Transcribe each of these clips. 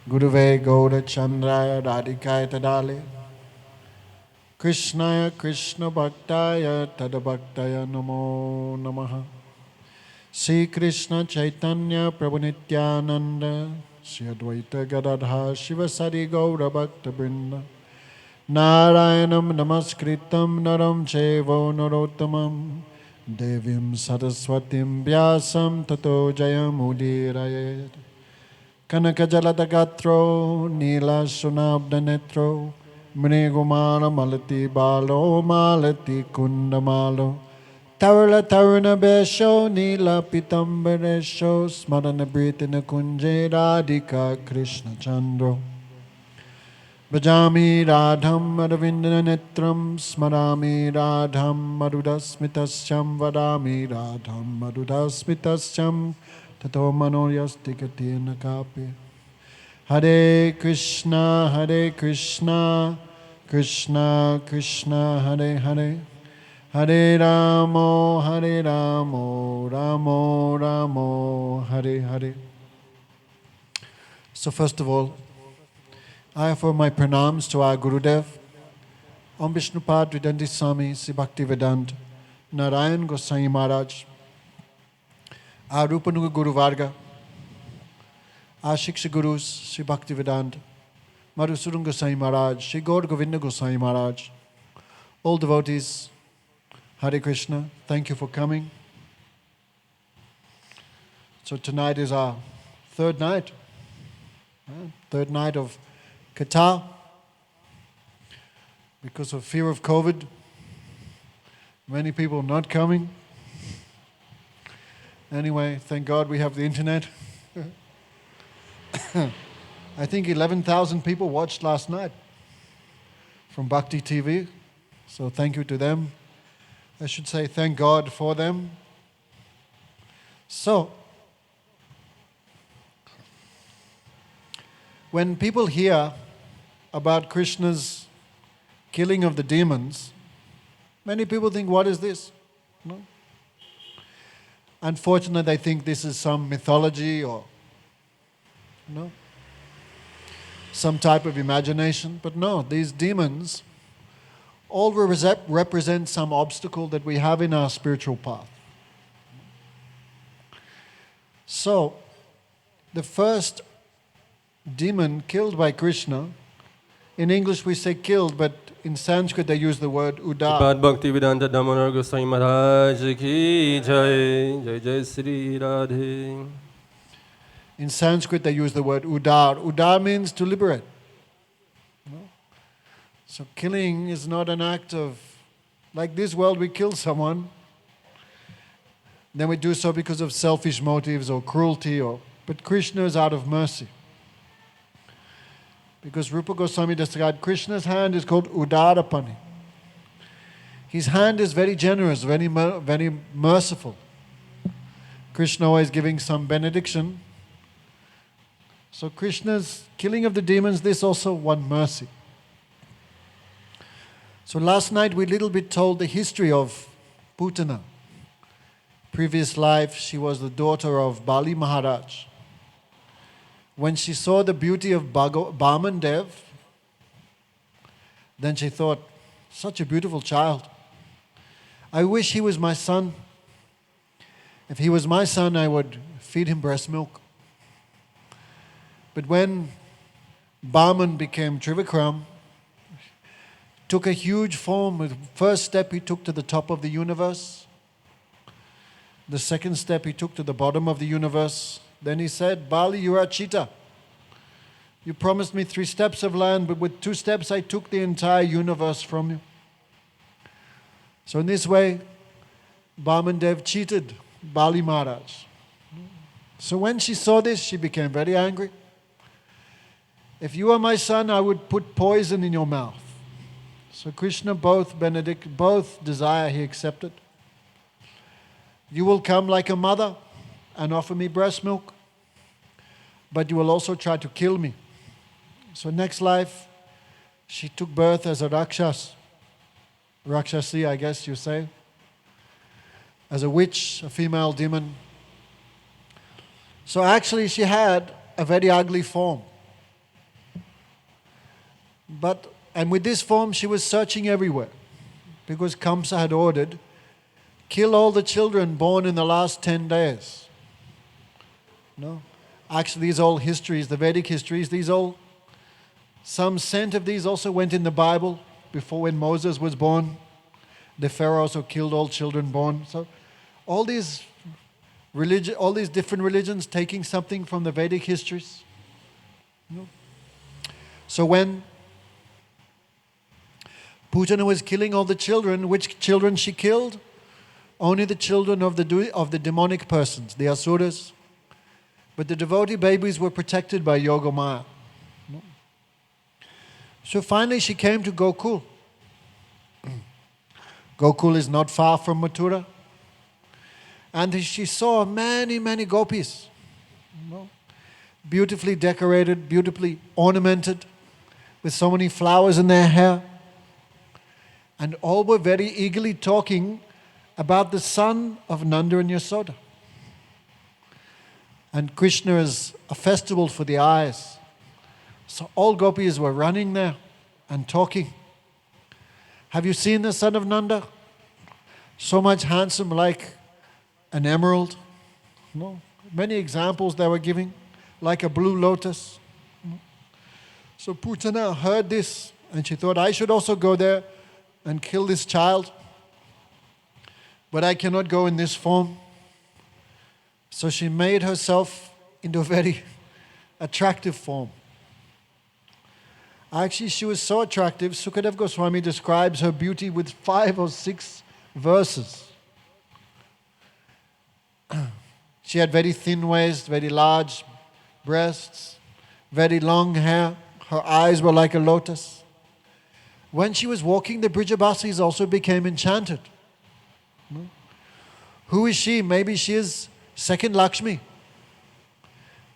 Guruve Gaura Chandraya Radhikaya Tadale Krishnaya Krishna Bhaktaya Tadabhaktaya Namo Namaha Sri Krishna Chaitanya Prabhu Nityananda Sri Advaita Gadadha Shivasari Gaura Bhakta Vrinda Narayanam Namaskritam Naram Chevo Narottamam Devim Saraswatim Vyasam Tato Jayam Udirayet Kanakajaladagatro Nila Sunabdanetro Mrigumara Malati Balo Malati Kundamalo Tarala Taruna Besho Nila Pitambaresho Smarana Britina Kunje Radhika Krishna Chandro Bhajami Radham Madhavindana Netram Smarami Radham Madhudasmitasyam Vadami Radham Madhudasmitasyam Tato Manoryastikati Nakapi Hare Krishna Krishna Krishna Hare Hare Hare Ramo Ramo Ramo Hare Hare. So first of all, I offer my pranams to our Gurudev, Om Vishnupad Vidanti Swami Sri Bhaktivedanta, Narayan Goswami Maharajh, our Rupanuga Guru Varga, our Shiksha Gurus Sri Bhaktivedanta, Madhusudan Goswami Maharajh, Sri Gaur Govinda Goswami Maharajh, all devotees, Hare Krishna, thank you for coming. So tonight is our third night of Katha. Because of fear of COVID, many people not coming. Anyway, thank God we have the internet. I think 11,000 people watched last night from Bhakti TV. So thank you to them. I should say thank God for them. So, when people hear about Krishna's killing of the demons, many people think, what is this? No? Unfortunately, they think this is some mythology or some type of imagination. But no, these demons all represent some obstacle that we have in our spiritual path. So, the first demon killed by Krishna, in English we say killed, but in Sanskrit they use the word udar. Bhaktivedanta Damodara Goswami Maharajh ki jai, jai jai Sri Radhe. In Sanskrit they use the word udar. Udar means to liberate. So killing is not an act of, like this world we kill someone, then we do so because of selfish motives or cruelty, but Krishna is out of mercy. Because Rupa Goswami described Krishna's hand is called Udarapani. His hand is very generous, very merciful. Krishna always giving some benediction. So Krishna's killing of the demons, this also one mercy. So last night we little bit told the history of Putana. Previous life, she was the daughter of Bali Maharaj. When she saw the beauty of Bhaman Dev, then she thought, such a beautiful child. I wish he was my son. If he was my son, I would feed him breast milk. But when Bhaman became Trivikram, took a huge form. The first step he took to the top of the universe. The second step he took to the bottom of the universe. Then he said, Bali, you are a cheetah. You promised me 3 steps of land, but with 2 steps I took the entire universe from you. So in this way, Bhaman Dev cheated Bali Maharaj. So when she saw this, she became very angry. If you are my son, I would put poison in your mouth. So Krishna both desire he accepted. You will come like a mother and offer me breast milk, but you will also try to kill me. So next life, she took birth as a Rakshasi, I guess you say, as a witch, a female demon. So actually she had a very ugly form. And with this form, she was searching everywhere because Kamsa had ordered, kill all the children born in the last 10 days. No? Actually, these all histories, the Vedic histories, some scent of these also went in the Bible before when Moses was born. The Pharaoh also killed all children born. So all these different religions taking something from the Vedic histories. No? So when Putana was killing all the children, which children she killed? Only the children of the demonic persons, the asuras. But the devotee babies were protected by Yogamaya. No? So finally she came to Gokul. Gokul is not far from Mathura. And she saw many, many gopis. No? Beautifully decorated, beautifully ornamented, with so many flowers in their hair. And all were very eagerly talking about the son of Nanda and Yasoda. And Krishna is a festival for the eyes. So all gopis were running there and talking. Have you seen the son of Nanda? So much handsome, like an emerald. No? Many examples they were giving, like a blue lotus. No? So Putana heard this and she thought, I should also go there and kill this child. But I cannot go in this form. So she made herself into a very attractive form. Actually, she was so attractive, Sukadeva Goswami describes her beauty with 5 or 6 verses. She had very thin waist, very large breasts, very long hair. Her eyes were like a lotus. When she was walking, the Brijabasis also became enchanted. No? Who is she? Maybe she is second Lakshmi.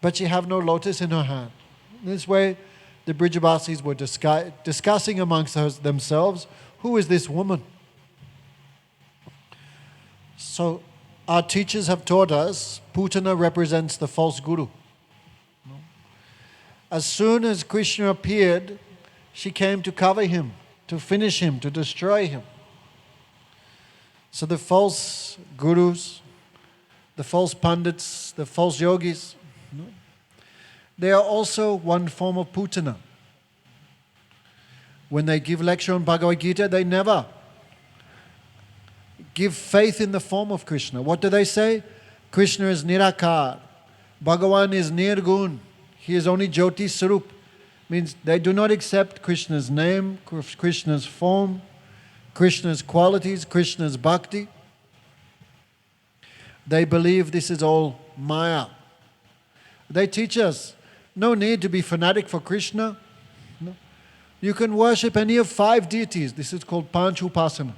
But she have no lotus in her hand. In this way, the Brijabasis were discussing amongst themselves, who is this woman? So our teachers have taught us, Putana represents the false guru. As soon as Krishna appeared, she came to cover him, to finish him, to destroy him. So the false gurus, the false pandits, the false yogis, they are also one form of Putana. When they give lecture on Bhagavad Gita, they never give faith in the form of Krishna. What do they say? Krishna is Nirakar. Bhagavan is Nirgun. He is only Jyoti Sarup. Means they do not accept Krishna's name, Krishna's form, Krishna's qualities, Krishna's bhakti. They believe this is all Maya. They teach us, no need to be fanatic for Krishna. No. You can worship any of 5 deities. This is called Panch Upasana.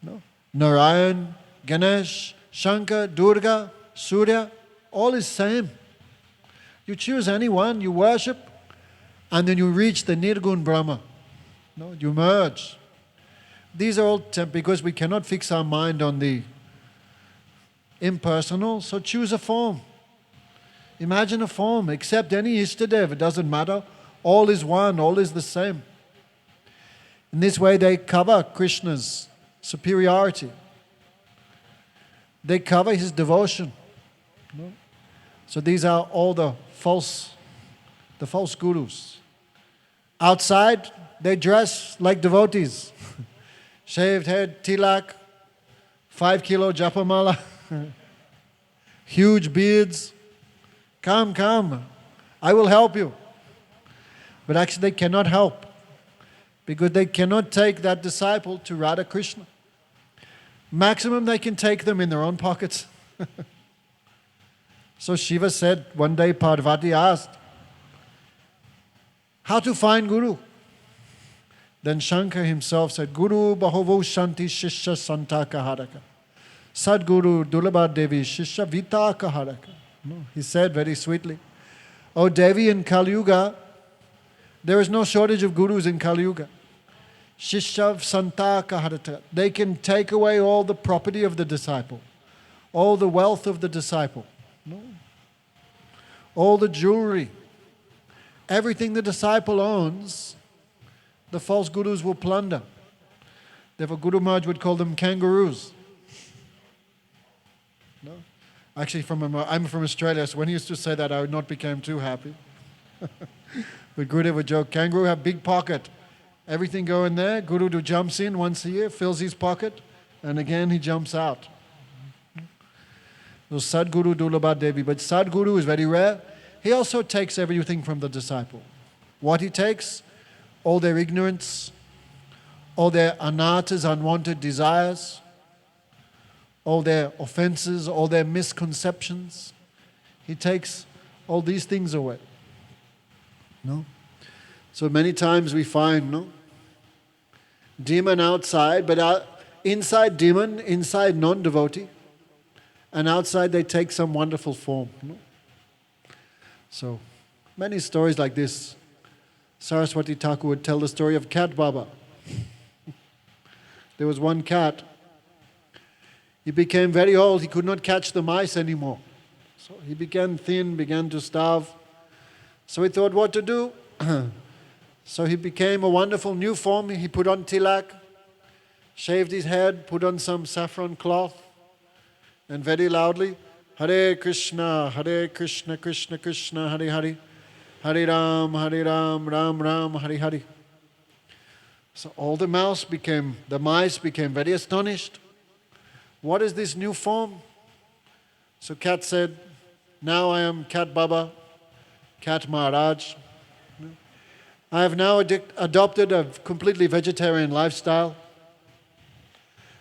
No. Narayan, Ganesh, Shankar, Durga, Surya, all is same. You choose any one, you worship, and then you reach the Nirgun Brahma. No, you merge. These are all because we cannot fix our mind on the impersonal, so choose a form. Imagine a form, accept any Ishtadev, it doesn't matter. All is one, all is the same. In this way they cover Krishna's superiority. They cover his devotion. No? So these are all the false gurus. Outside, they dress like devotees. Shaved head, tilak, 5 kilo japamala, huge beards. Come, I will help you. But actually they cannot help because they cannot take that disciple to Radha Krishna. Maximum they can take them in their own pockets. So Shiva said, one day Parvati asked, how to find Guru? Then Shankar himself said, Guru Bahavo Shanti Shishya Santaka Haraka. Sadguru Dulabha Devi Shishya Vitaka Haraka. No, he said very sweetly, oh Devi, in Kali Yuga, there is no shortage of gurus in Kali Yuga. Shishya Santaka Haraka. They can take away all the property of the disciple, all the wealth of the disciple. No. All the jewelry, everything the disciple owns, The false gurus will plunder. Therefore, Guru Maharaj would call them kangaroos. No? Actually, I'm from Australia, so when he used to say that, I would not become too happy. But Gurudev would joke, kangaroo have big pocket. Everything go in there, Guru jumps in once a year, fills his pocket, and again he jumps out. So Sadguru Dulabha Devi. But Sadguru is very rare. He also takes everything from the disciple. What he takes? All their ignorance, all their anarthas, unwanted desires, all their offenses, all their misconceptions. He takes all these things away. No? So many times we find, no? Demon outside, but inside demon, inside non-devotee. And outside they take some wonderful form. No? So, many stories like this. Saraswati Thakur would tell the story of Cat Baba. There was one cat. He became very old. He could not catch the mice anymore. So he began thin, began to starve. So he thought what to do. So he became a wonderful new form. He put on tilak, shaved his head, put on some saffron cloth, and very loudly, Hare Krishna, Krishna Krishna, Hare Hare, Hare Ram, Ram Ram, Hare Hare. So all the mice became very astonished. What is this new form? So Cat said, now I am Cat Baba, Cat Maharajh. I have now adopted a completely vegetarian lifestyle,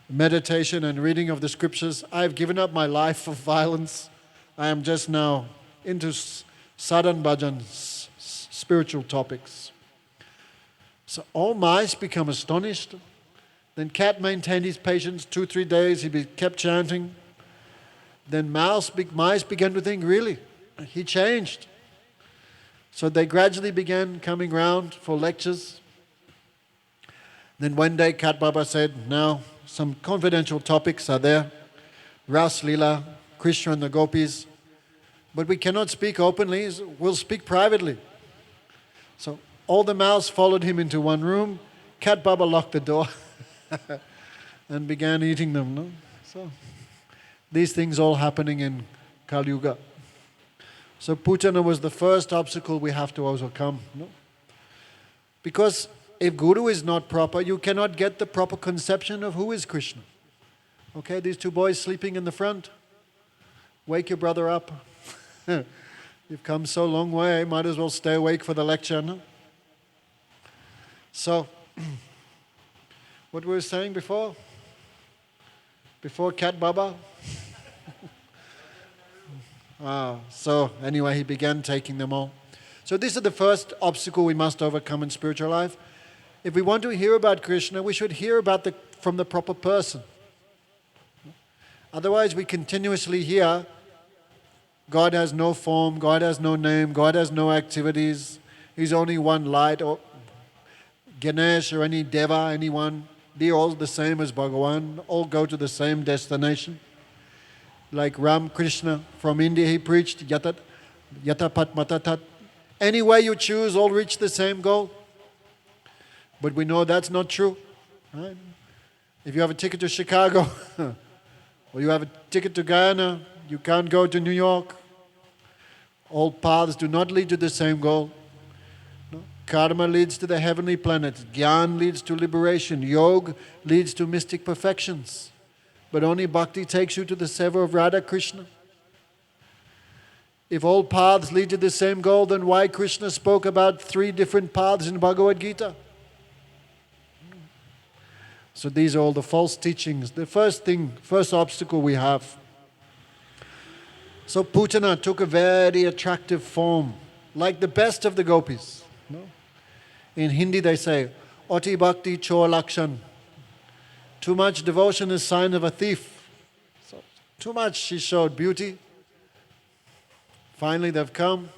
meditation and reading of the scriptures. I have given up my life of violence. I am just now into sadhan bhajan, spiritual topics. So all mice become astonished. Then Cat maintained his patience 2-3 days. He kept chanting. Then mice began to think, really, he changed. So they gradually began coming round for lectures. Then one day Cat Baba said, now some confidential topics are there. Ras Leela, Krishna and the gopis. But we cannot speak openly, we'll speak privately. So all the mouse followed him into one room. Cat Baba locked the door and began eating them. No? So these things all happening in Kali Yuga. So Putana was the first obstacle we have to overcome. No? Because if Guru is not proper, you cannot get the proper conception of who is Krishna. Okay, these two boys sleeping in the front. Wake your brother up. You've come so long way, might as well stay awake for the lecture. No? So, what we were saying before? Before Cat Baba? So anyway, he began taking them all. So this is the first obstacle we must overcome in spiritual life. If we want to hear about Krishna, we should hear about from the proper person. Otherwise, we continuously hear, God has no form, God has no name, God has no activities, He's only one light, or Ganesh or any Deva, anyone, they're all the same as Bhagavan, all go to the same destination. Like Ram Krishna from India, he preached Yatat Matatat. Any way you choose, all reach the same goal. But we know that's not true. Right? If you have a ticket to Chicago, or you have a ticket to Guyana, you can't go to New York. All paths do not lead to the same goal. No? Karma leads to the heavenly planets. Gyan leads to liberation. Yoga leads to mystic perfections. But only bhakti takes you to the seva of Radha Krishna. If all paths lead to the same goal, then why Krishna spoke about 3 different paths in Bhagavad Gita? So these are all the false teachings. The first obstacle we have. So Putana took a very attractive form, like the best of the gopis. No? In Hindi they say, Oti Bhakti Chor Lakshan. Too much devotion is sign of a thief. So, too much she showed beauty. Finally they've come.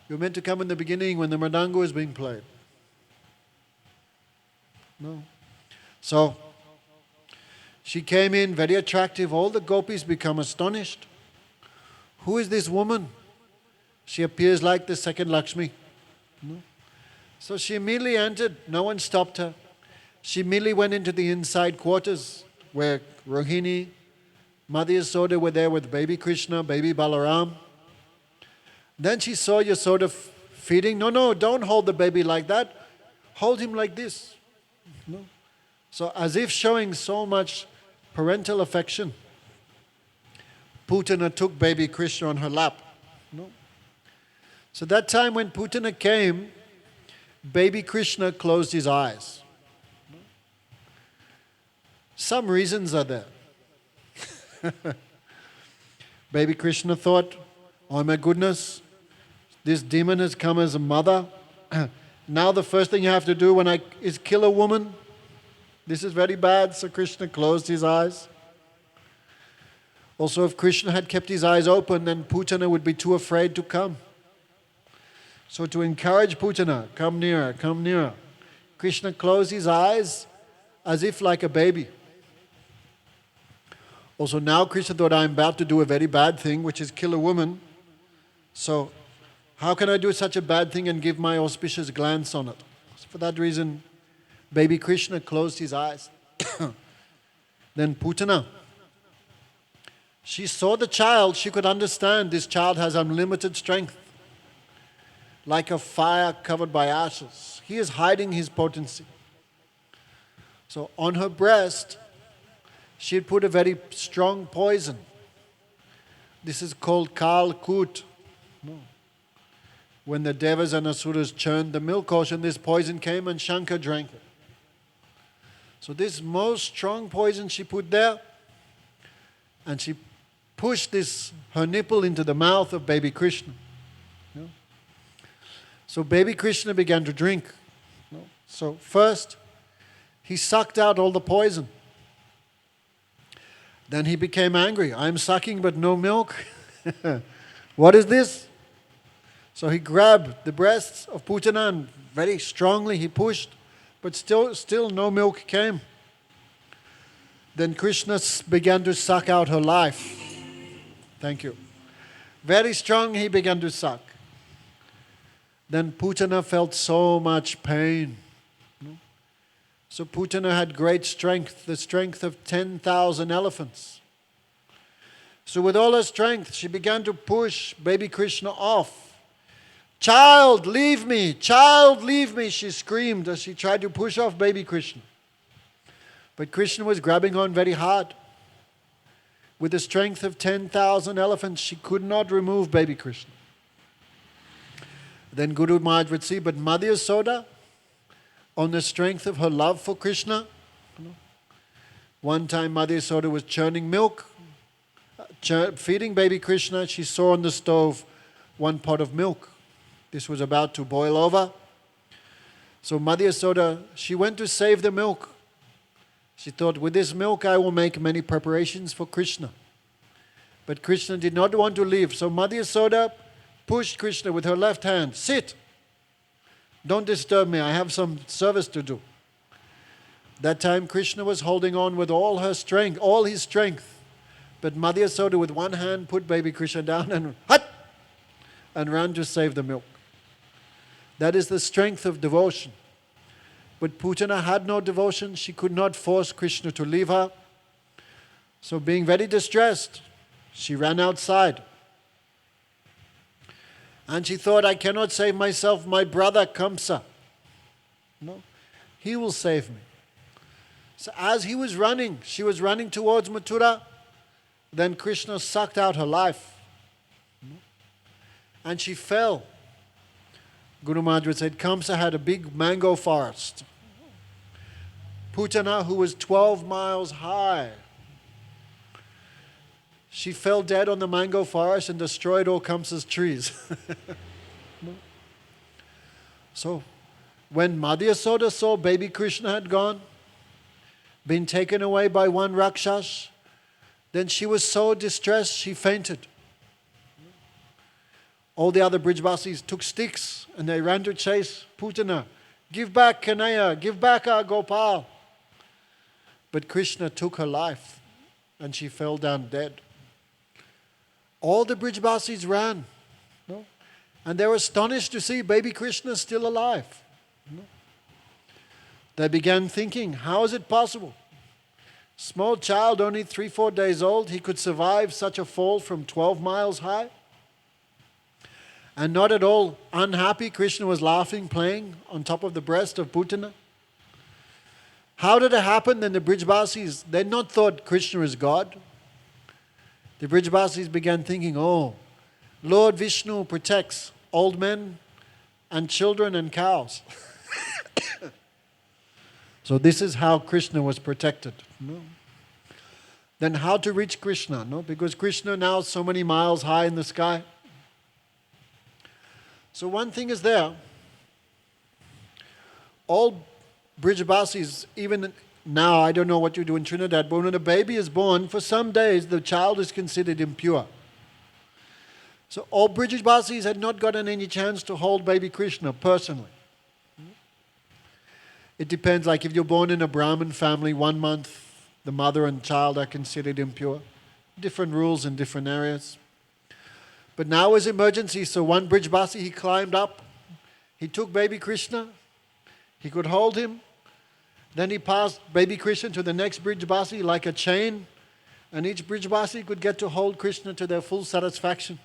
You were meant to come in the beginning when the mridanga was being played. No. So, she came in very attractive. All the gopis become astonished. Who is this woman? She appears like the second Lakshmi. No? So she immediately entered. No one stopped her. She immediately went into the inside quarters where Rohini, Mother Yasoda were there with baby Krishna, baby Balaram. Then she saw Yasoda feeding. No, don't hold the baby like that. Hold him like this. No. So as if showing so much parental affection, Putana took baby Krishna on her lap. No. So that time when Putana came, baby Krishna closed his eyes. Some reasons are there. Baby Krishna thought, oh my goodness, this demon has come as a mother. Now the first thing you have to do is kill a woman. This is very bad. So Krishna closed his eyes. Also, if Krishna had kept his eyes open, then Putana would be too afraid to come. So to encourage Putana, come nearer, come nearer, Krishna closed his eyes as if like a baby. Also now Krishna thought, I'm about to do a very bad thing, which is kill a woman. So how can I do such a bad thing and give my auspicious glance on it? So for that reason, baby Krishna closed his eyes. Then Putana, she saw the child. She could understand this child has unlimited strength. Like a fire covered by ashes. He is hiding his potency. So on her breast, she had put a very strong poison. This is called Kal Kut. When the Devas and Asuras churned the milk ocean, this poison came and Shankar drank it. So this most strong poison she put there, and she pushed her nipple into the mouth of baby Krishna. So baby Krishna began to drink. So first, he sucked out all the poison. Then he became angry. I'm sucking but no milk. What is this? So he grabbed the breasts of Putana and very strongly he pushed, but still no milk came. Then Krishna began to suck out her life. Thank you. Very strong he began to suck. Then Putana felt so much pain. So Putana had great strength, the strength of 10,000 elephants. So with all her strength, she began to push baby Krishna off. Child, leave me! Child, leave me! She screamed as she tried to push off baby Krishna. But Krishna was grabbing on very hard. With the strength of 10,000 elephants, she could not remove baby Krishna. Then Guru Maharaj would see, but Mother Yasoda, on the strength of her love for Krishna, one time Mother Yasoda was churning milk, feeding baby Krishna. She saw on the stove one pot of milk. This was about to boil over. So Mother Yasoda, she went to save the milk. She thought, with this milk I will make many preparations for Krishna. But Krishna did not want to leave. So Mother Yasoda pushed Krishna with her left hand. Sit. Don't disturb me. I have some service to do. That time Krishna was holding on with all his strength. But Mother Yasoda with one hand put baby Krishna down and ran to save the milk. That is the strength of devotion. But Putana had no devotion. She could not force Krishna to leave her. So being very distressed, she ran outside. And she thought, I cannot save myself, my brother Kamsa. No, he will save me. So as he was running, she was running towards Mathura, then Krishna sucked out her life. And she fell. Guru Maharaj said, Kamsa had a big mango forest. Putana, who was 12 miles high, she fell dead on the mango forest and destroyed all Kamsa's trees. So, when Mother Yasoda saw baby Krishna had gone, been taken away by one Rakshas, then she was so distressed she fainted. All the other Brijvasis took sticks and they ran to chase Putana. Give back Kanaya, give back our Gopal. But Krishna took her life and she fell down dead. All the Brijvasis ran. No? And they were astonished to see baby Krishna still alive. They began thinking, how is it possible? Small child, only 3-4 days old, he could survive such a fall from 12 miles high? And not at all unhappy, Krishna was laughing, playing on top of the breast of Putana. How did it happen? Then the Brijbasis, they not thought Krishna is God. The Brijbasis began thinking, oh, Lord Vishnu protects old men and children and cows. So this is how Krishna was protected. No? Then how to reach Krishna? No? Because Krishna now is so many miles high in the sky. So one thing is there. All Brijbasis, even now, I don't know what you do in Trinidad, but when a baby is born, for some days the child is considered impure. So all Brijbasis had not gotten any chance to hold baby Krishna personally. It depends, like if you're born in a Brahmin family, 1 month, the mother and child are considered impure. Different rules in different areas. But now is emergency, so one Brijbasi, he climbed up, he took baby Krishna, he could hold him, then he passed baby Krishna to the next Brijbasi like a chain, and each Brijbasi could get to hold Krishna to their full satisfaction.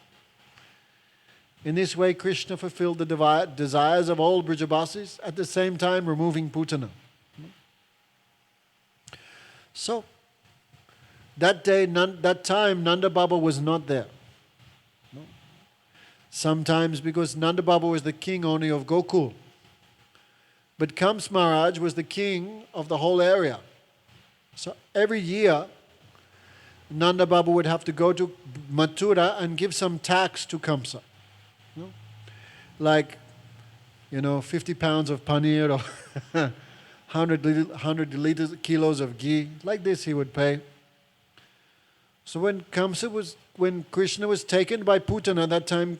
In this way, Krishna fulfilled the desires of all Brijbasis, at the same time removing Putana. So, that time, Nanda Baba was not there. Sometimes because Nanda Baba was the king only of Gokul. But Kams Maharaj was the king of the whole area. So every year, Nanda Baba would have to go to Mathura and give some tax to Kamsa. Like, 50 pounds of paneer or 100 kilos of ghee. Like this he would pay. So when Krishna was taken by Putana, that time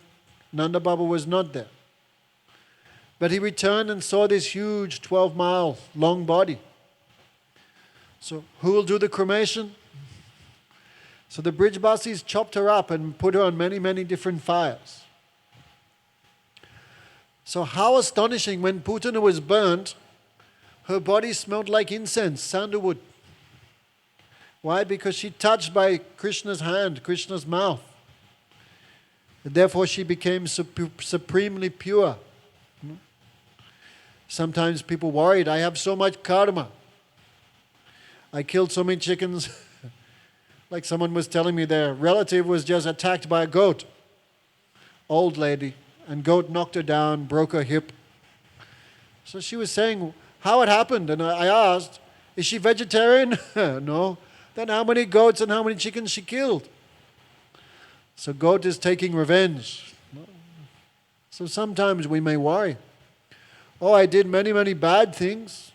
Nanda Baba was not there. But he returned and saw this huge 12-mile long body. So who will do the cremation? So the Brijbasis chopped her up and put her on many, many different fires. So how astonishing, when Putana was burnt, her body smelled like incense, sandalwood. Why? Because she touched by Krishna's hand, Krishna's mouth. And therefore she became supremely pure. Sometimes people worried, I have so much karma. I killed so many chickens. Like someone was telling me their relative was just attacked by a goat. Old lady. And goat knocked her down, broke her hip. So she was saying how it happened. And I asked, is she vegetarian? No. Then how many goats and how many chickens she killed? So goat is taking revenge. So sometimes we may worry. Oh, I did many, many bad things.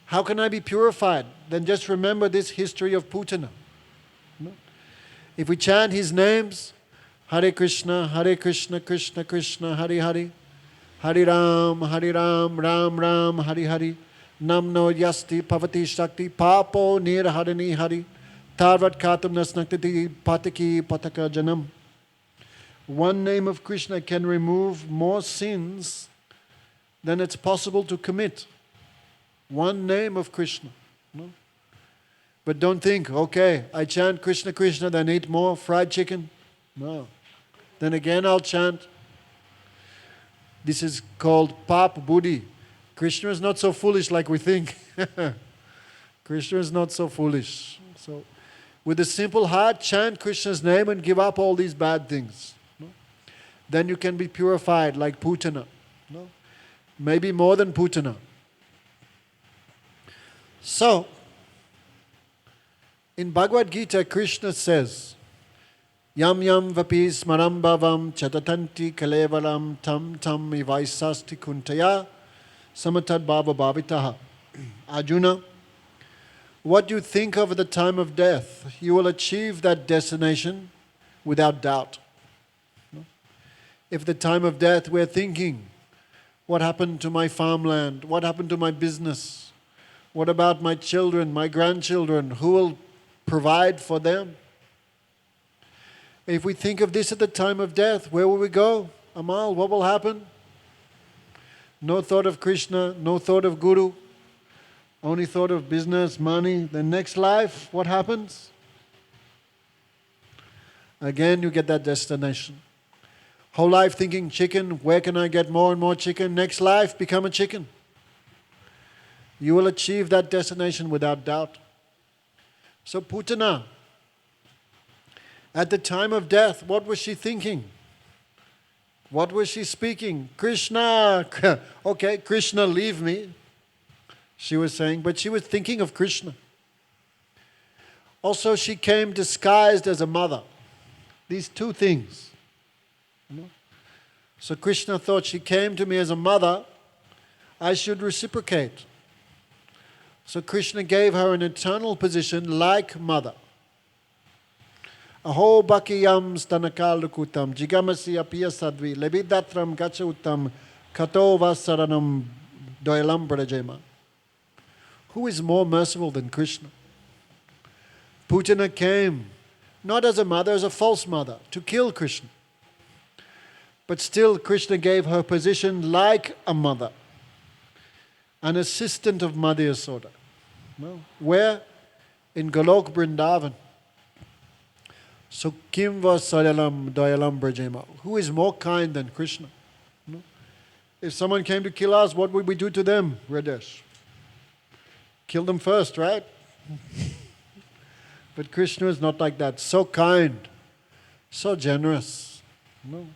How can I be purified? Then just remember this history of Putana. If we chant his names, Hare Krishna, Krishna Krishna, Hare Hare, Hare Ram, Ram Ram, Hare Hare, Namno Yasti Pavati Shakti, Papo Nirharani Hari, Tarvat Katam Nasnaktati Pataki Pataka Janam. One name of Krishna can remove more sins than it's possible to commit. One name of Krishna. No? But don't think, okay, I chant Krishna Krishna, then eat more fried chicken. No. Then again I'll chant. This is called Pap Buddhi. Krishna is not so foolish like we think. Krishna is not so foolish. So, with a simple heart, chant Krishna's name and give up all these bad things. No? Then you can be purified like Putana. No? Maybe more than Putana. So, in Bhagavad Gita, Krishna says, Yam yam vapi smaram bhavam chatatanti kalevaram tam tam ivaisasti kuntaya samatad bhava bhavitaha. Arjuna, what you think of at the time of death, you will achieve that destination without doubt. If at the time of death we're thinking, what happened to my farmland? What happened to my business? What about my children, my grandchildren? Who will provide for them? If we think of this at the time of death, where will we go? Amal, what will happen? No thought of Krishna, no thought of Guru, only thought of business, money. The next life, what happens? Again, you get that destination. Whole life thinking chicken, where can I get more and more chicken? Next life, become a chicken. You will achieve that destination without doubt. So Putana, at the time of death, what was she thinking? What was she speaking? Krishna, okay, Krishna, leave me, she was saying, but she was thinking of Krishna. Also, she came disguised as a mother. These two things. So Krishna thought, she came to me as a mother, I should reciprocate. So Krishna gave her an eternal position like mother. Aho bakiyam stanakalukutam jigamasi apiya sadvi lebidatram gachautam katova saranam doyalam brajema. Who is more merciful than Krishna? Putana came not as a mother, as a false mother, to kill Krishna. But still Krishna gave her position like a mother, an assistant of Mother Yasoda. Well, where? In Golok Vrindavan. So Kimva Sayalam Dayalam Brajema. Who is more kind than Krishna? No? If someone came to kill us, what would we do to them, Radesh? Kill them first, right? But Krishna is not like that. So kind, so generous. No?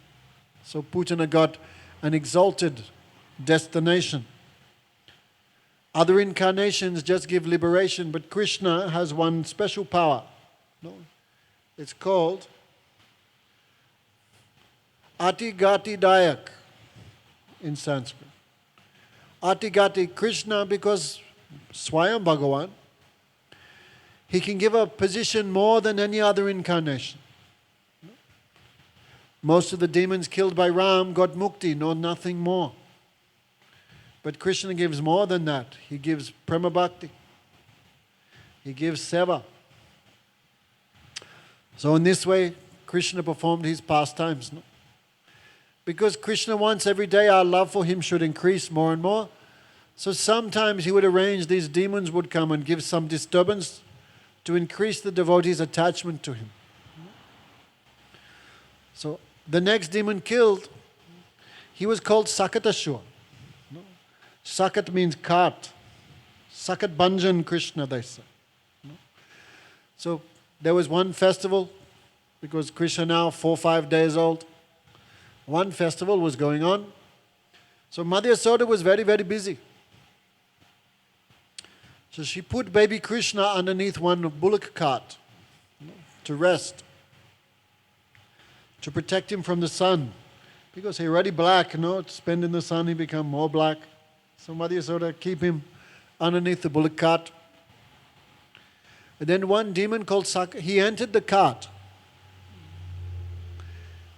So Putana got an exalted destination. Other incarnations just give liberation, but Krishna has one special power. No? It's called Atigati Dayak in Sanskrit. Atigati, Krishna, because Swayam Bhagavan, he can give a position more than any other incarnation. Most of the demons killed by Ram got mukti, no nothing more. But Krishna gives more than that. He gives prema bhakti. He gives seva. So in this way, Krishna performed his pastimes. No? Because Krishna wants every day our love for him should increase more and more. So sometimes he would arrange these demons would come and give some disturbance to increase the devotee's attachment to him. So the next demon killed, he was called Sakatashur. Sakat means cart. Sakat Bhanjan Krishna, they say. So there was one festival, because Krishna now 4 or 5 days old. One festival was going on. So Mother Yasoda was very, very busy. So she put baby Krishna underneath one bullock cart to rest, to protect him from the sun. Because he already black, to spend in the sun, he become more black. So Mother Yasoda keep him underneath the bullock cart. And then one demon called Saka, he entered the cart.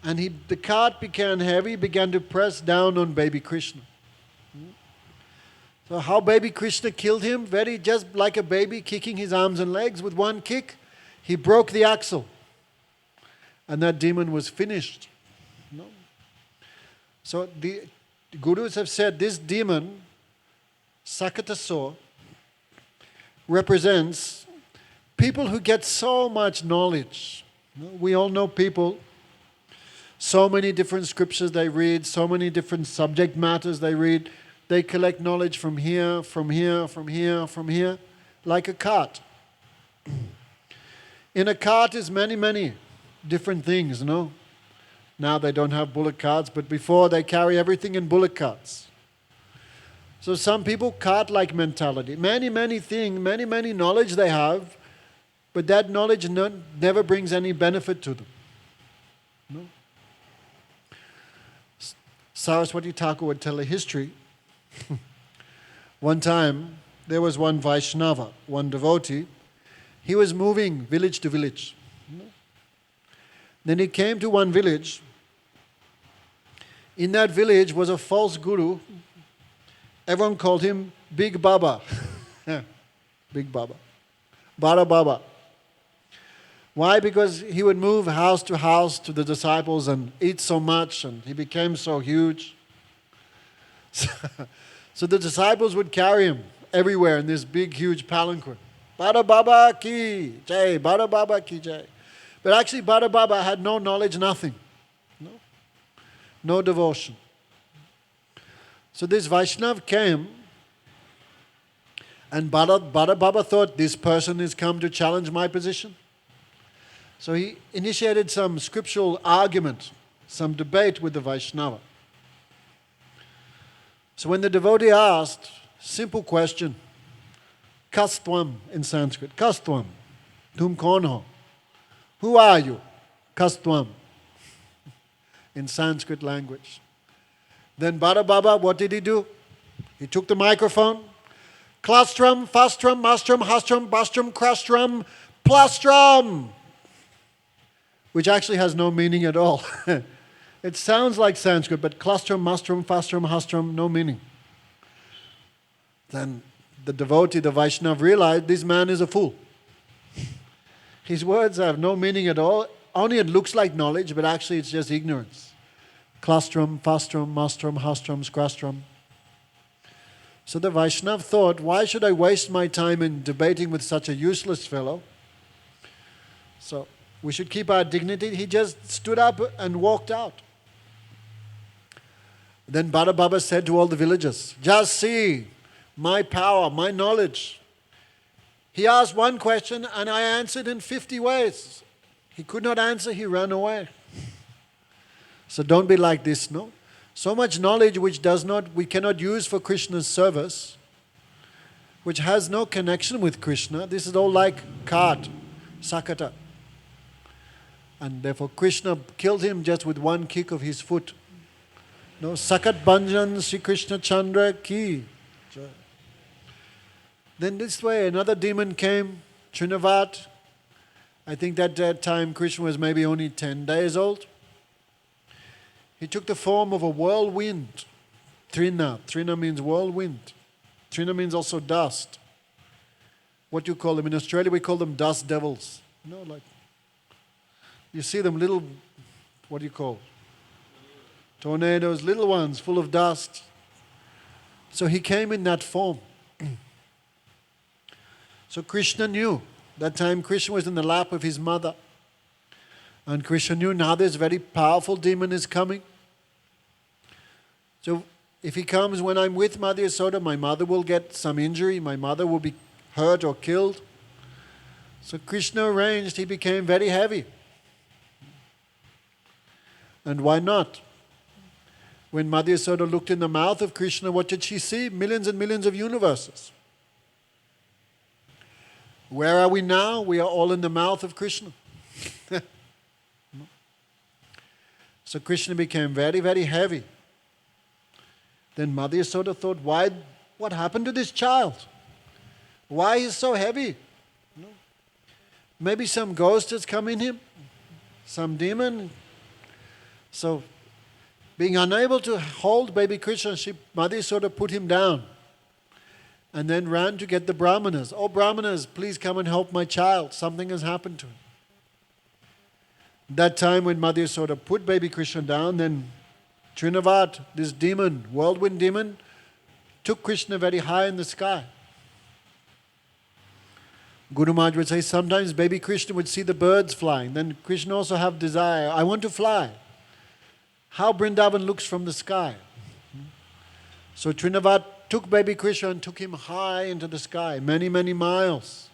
And the cart became heavy, began to press down on baby Krishna. So how baby Krishna killed him? Very just like a baby kicking his arms and legs. With one kick, he broke the axle. And that demon was finished. So the Gurus have said this demon, Sakatasur, represents people who get so much knowledge. We all know people, so many different scriptures they read, so many different subject matters they read. They collect knowledge from here, from here, from here, from here, like a cart. In a cart is many, many different things, Now they don't have bullock carts, but before they carry everything in bullock carts. So some people cart-like mentality. Many, many things, many, many knowledge they have, but that knowledge never brings any benefit to them. Saraswati Thakur would tell a history. One time, there was one Vaishnava, one devotee. He was moving village to village. Then he came to one village. In that village was a false guru. Everyone called him Big Baba. Big Baba. Bara Baba. Why? Because he would move house to house to the disciples and eat so much, and he became so huge. So the disciples would carry him everywhere in this big, huge palanquin. Bada Baba ki jai, Bada Baba ki jai. But actually Bada Baba had no knowledge, nothing. No devotion. So this Vaishnav came, and Bada Baba thought, this person has come to challenge my position. So he initiated some scriptural argument, some debate with the Vaishnava. So when the devotee asked, simple question, Kastvam in Sanskrit, Kastvam, tum kaun ho? Who are you? Kastvam in Sanskrit language. Then Bada Baba, what did he do? He took the microphone, Klastram, Fastram, Mastram, Hastram, Bastram, Krastram, Plastram, which actually has no meaning at all. It sounds like Sanskrit, but Klastram, Mastram, Fastram, Hastram, no meaning. Then the devotee, the Vaishnava, realized this man is a fool. His words have no meaning at all. Only it looks like knowledge, but actually it's just ignorance. Klastram, Fastram, Mastram, Hastram, Skrastram. So the Vaishnava thought, why should I waste my time in debating with such a useless fellow? So we should keep our dignity. He just stood up and walked out. Then Bada Baba said to all the villagers, just see my power, my knowledge. He asked one question and I answered in 50 ways. He could not answer, he ran away. So don't be like this, no? So much knowledge which we cannot use for Krishna's service, which has no connection with Krishna. This is all like cart, sakata. And therefore Krishna killed him just with one kick of his foot. No, Sakat Banjan Sri Krishna Chandra ki. Then this way another demon came, Trinidad. I think at that time Krishna was maybe only 10 days old. He took the form of a whirlwind. Trina. Trina means whirlwind. Trina means also dust. What do you call them? In Australia we call them dust devils. You know, like, you see them little, what do you call? Tornadoes, little ones full of dust. So he came in that form. So Krishna knew. That time Krishna was in the lap of his mother. And Krishna knew now this very powerful demon is coming. So if he comes when I'm with Mother Yasoda, my mother will get some injury. My mother will be hurt or killed. So Krishna arranged, he became very heavy. And why not? When Mother Yasoda looked in the mouth of Krishna, what did she see? Millions and millions of universes. Where are we now? We are all in the mouth of Krishna. So Krishna became very, very heavy. Then Mother Yasoda thought, what happened to this child? Why is he so heavy? Maybe some ghost has come in him, some demon. So being unable to hold baby Krishna, Mother Yasoda put him down and then ran to get the Brahmanas. Oh Brahmanas, please come and help my child. Something has happened to him. That time when Mother Yasoda put baby Krishna down, then Trinidad, this demon, whirlwind demon, took Krishna very high in the sky. Guru Maharaj would say sometimes baby Krishna would see the birds flying. Then Krishna also have desire, I want to fly. How Vrindavan looks from the sky. So Trinidad took baby Krishna and took him high into the sky, many, many miles.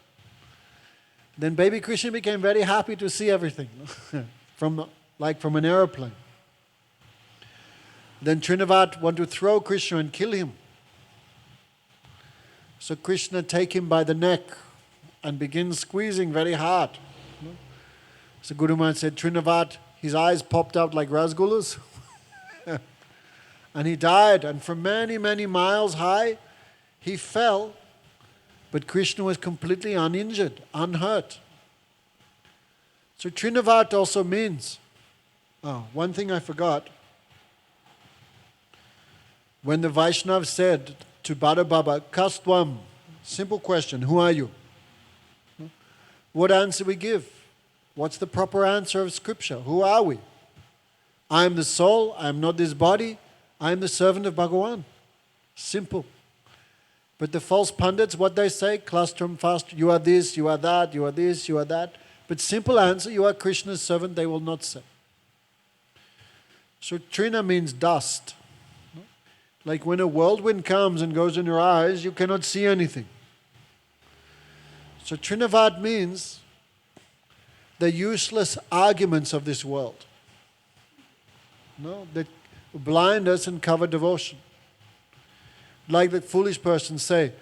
Then baby Krishna became very happy to see everything, from an aeroplane. Then Trinidad wanted to throw Krishna and kill him. So Krishna take him by the neck and begins squeezing very hard. So Guru Maharaj said, Trinidad, his eyes popped out like rasgullas. And he died. And from many, many miles high, he fell. But Krishna was completely uninjured, unhurt. So Trinidad also means, one thing I forgot. When the Vaishnava said to Bada Baba, Kastvam, simple question, who are you? What answer we give? What's the proper answer of scripture? Who are we? I am the soul, I am not this body, I am the servant of Bhagavan. Simple. But the false pundits, what they say, claustrum fast, you are this, you are that, you are this, you are that. But simple answer, you are Krishna's servant, they will not say. So Trina means dust. Like when a whirlwind comes and goes in your eyes, you cannot see anything. So Trinavad means the useless arguments of this world. No, that blind us and cover devotion. Like the foolish person say,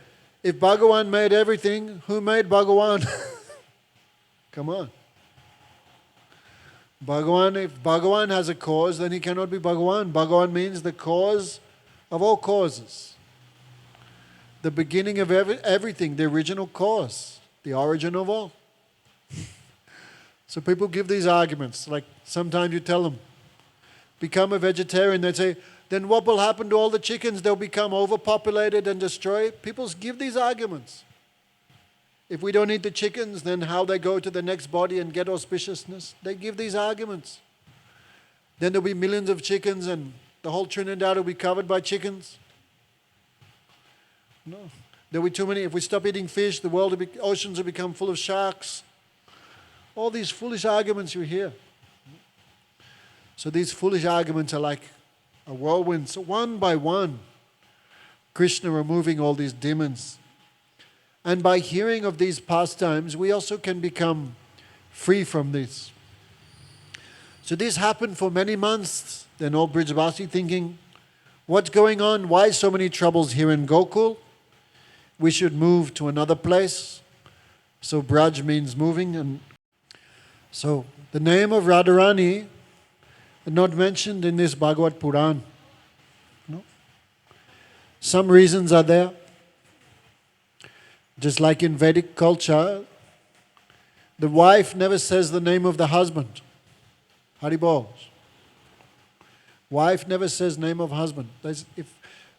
if Bhagavan made everything, who made Bhagavan? Come on. If Bhagavan has a cause, then he cannot be Bhagavan. Bhagavan means the cause of all causes. The beginning of everything, the original cause, the origin of all. So people give these arguments, like sometimes you tell them, become a vegetarian, they say, then what will happen to all the chickens? They'll become overpopulated and destroyed. People give these arguments. If we don't eat the chickens, then how they go to the next body and get auspiciousness? They give these arguments. Then there'll be millions of chickens and the whole Trinidad will be covered by chickens. No. There'll be too many. If we stop eating fish, the oceans will become full of sharks. All these foolish arguments you hear. So these foolish arguments are like a whirlwind. So one by one, Krishna removing all these demons. And by hearing of these pastimes, we also can become free from this. So this happened for many months. Then all Brijavasi thinking, what's going on? Why so many troubles here in Gokul? We should move to another place. So Braj means moving. And so the name of Radharani is not mentioned in this Bhagavad Puran. No? Some reasons are there. Just like in Vedic culture, the wife never says the name of the husband. Haribol. Wife never says name of husband. If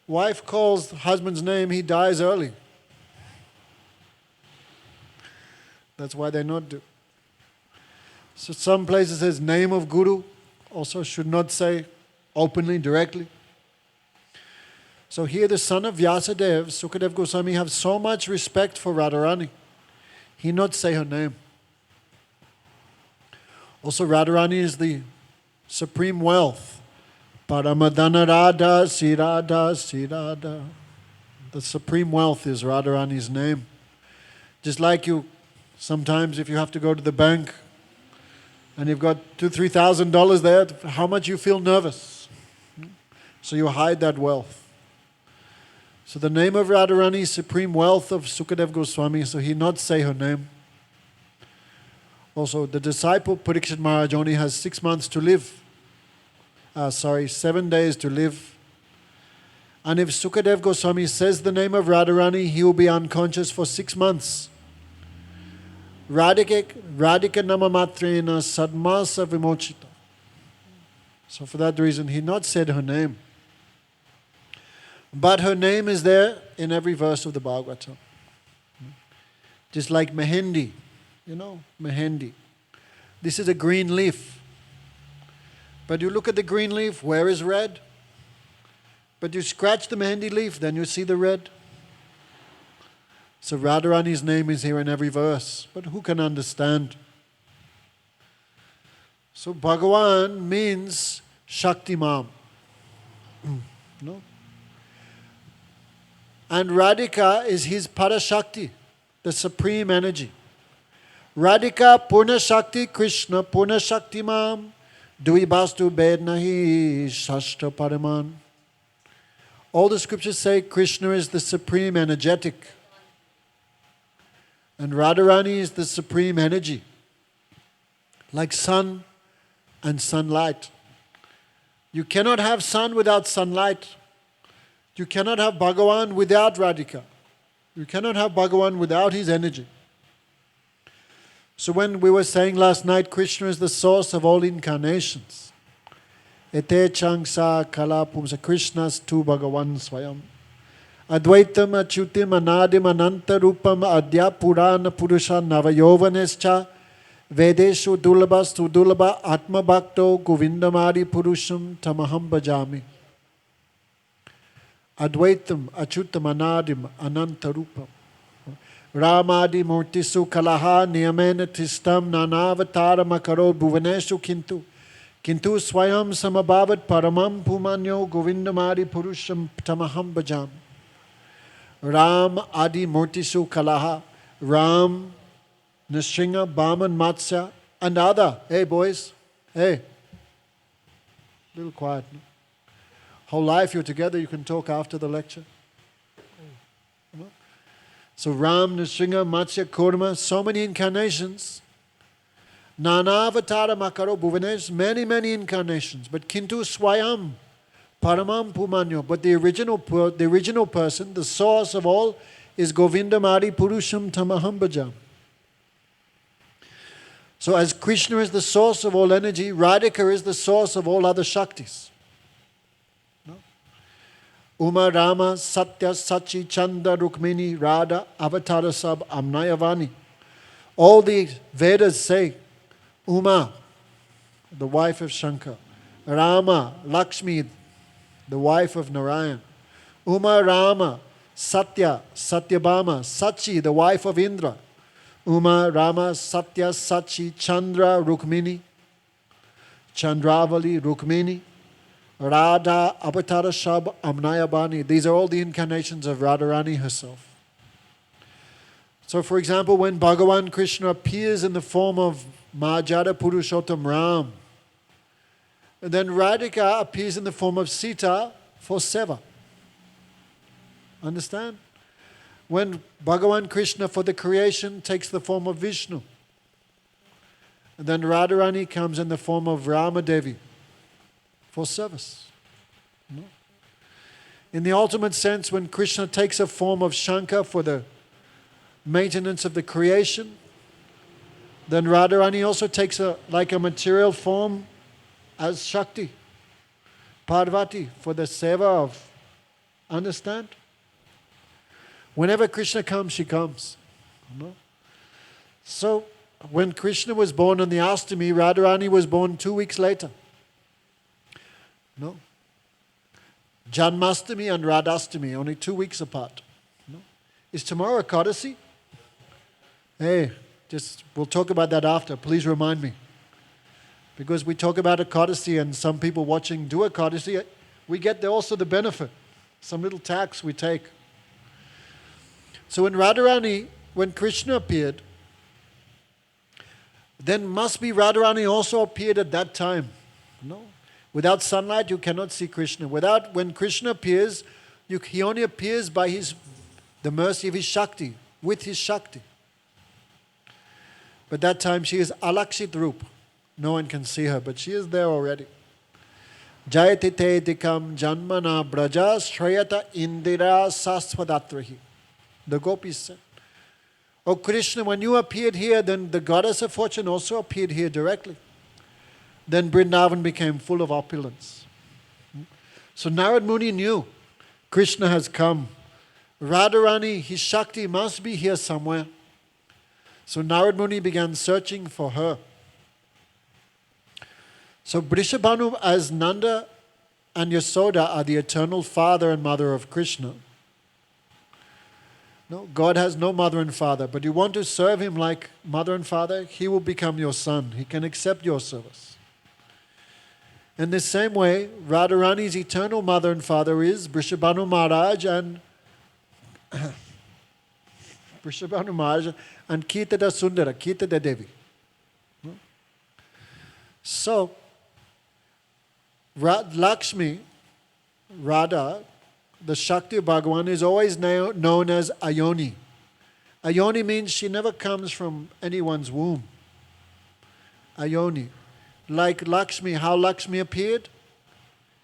wife calls husband's name, he dies early. That's why they not do. So some places says name of Guru, also should not say openly, directly. So here the son of Vyasadeva, Sukadev Goswami, have so much respect for Radharani. He not say her name. Also Radharani is the supreme wealth. Paramadana Radha Sirada Sirada. The supreme wealth is Radharani's name. Just like you, sometimes if you have to go to the bank and you've got $2,000-3,000 there, how much you feel nervous. So you hide that wealth. So the name of Radharani is supreme wealth of Sukadev Goswami, so he not say her name. Also, the disciple Parikshit Maharaj only has 6 months to live. 7 days to live. And if Sukadev Goswami says the name of Radharani, he will be unconscious for 6 months. Radhika namamatrena sadmasa vimochita. So for that reason, he not said her name. But her name is there in every verse of the Bhagavatam. Just like Mehendi, Mehendi. This is a green leaf. But you look at the green leaf, where is red? But you scratch the Mehendi leaf, then you see the red. So Radharani's name is here in every verse. But who can understand? So Bhagavan means Shaktimam. No? And Radhika is his Parashakti, the supreme energy. Radhika Purna Shakti Krishna Purna Shakti Mam Duibastu Bednahi Shashtra Paraman. All the scriptures say Krishna is the supreme energetic. And Radharani is the supreme energy. Like sun and sunlight. You cannot have sun without sunlight. You cannot have Bhagavan without Radhika. You cannot have Bhagavan without his energy. So when we were saying last night, Krishna is the source of all incarnations. Ete changsa kala pumsa Krishnas tu Bhagavan swayam. Advaitam achyutim anadim ananta rupam adya purana purusha navayovanescha vedeshu dulabas tu dulaba atma bhakto govindamadi purusham tamaham bhajami. Advaitam Achutam Anadim Anantarupam Ramadi Murtisu Kalaha Niyamena Tistam Nanavataram Akaro Bhuvaneshu Kintu Swayam Samabhavat Paramam Pumanyo Govindamadi Purusham Tamaham Bhajam. Ram Adi Murtisu Kalaha, Ram, Nrsinga, Baman, Matsya, and other. Hey boys, hey. A little quiet. No? Whole life you're together, you can talk after the lecture. No? So Ram, Nrsinga, Matsya, Kurma, so many incarnations. Nanavatara Makaro Bhuvanesh, many incarnations. But Kintu Swayam, Paramam Pumanyo, but the original person, the source of all, is Govindamadi Purusham Tamaham Bhajam. So as Krishna is the source of all energy, Radhika is the source of all other Shaktis. No? Uma Rama Satya Sachi Chanda Rukmini Radha Avatara Sab Amnayavani. All the Vedas say Uma, the wife of Shankar, Rama, Lakshmi, the wife of Narayan, Uma Rama, Satya, Satyabhama, Sachi, the wife of Indra, Uma Rama, Satya, Sachi, Chandra, Rukmini, Chandravali, Rukmini, Radha, Avatara Shab, Amnayabani. These are all the incarnations of Radharani herself. So for example, when Bhagavan Krishna appears in the form of Mahajada Purushottam Ram, and then Radhika appears in the form of Sita for Seva. Understand? When Bhagavan Krishna for the creation takes the form of Vishnu. And then Radharani comes in the form of Ramadevi for service. No? In the ultimate sense, when Krishna takes a form of Shankar for the maintenance of the creation, then Radharani also takes a material form as Shakti, Parvati, for the seva of, understand? Whenever Krishna comes, she comes. No? So, when Krishna was born on the Astami, Radharani was born 2 weeks later. No? Janmastami and Radhastami, only 2 weeks apart. No? Is tomorrow Ekadasi? Hey, we'll talk about that after. Please remind me. Because we talk about Ekadasi and some people watching do Ekadasi, we get also the benefit. Some little tax we take. So when Krishna appeared, then must be Radharani also appeared at that time. No? Without sunlight you cannot see Krishna. When Krishna appears, he only appears by the mercy of his Shakti, with his Shakti. But that time she is Alakshit Roop. No one can see her, but she is there already. Jayati te dikam janmana braja shrayata indira sasvadatrahi. The gopis said, "Oh Krishna, when you appeared here, then the goddess of fortune also appeared here directly. Then Vrindavan became full of opulence." So Narad Muni knew Krishna has come. Radharani, his Shakti, must be here somewhere. So Narad Muni began searching for her. So Vrishabhanu, as Nanda and Yasoda are the eternal father and mother of Krishna. No, God has no mother and father, but you want to serve him like mother and father, he will become your son. He can accept your service. In the same way, Radharani's eternal mother and father is Vrishabhanu Maharajh and Kirtada Sundara, Kirtada Devi. No? So, Lakshmi, Radha, the Shakti of Bhagavan, is always known as Ayoni. Ayoni means she never comes from anyone's womb. Ayoni. Like Lakshmi, how Lakshmi appeared?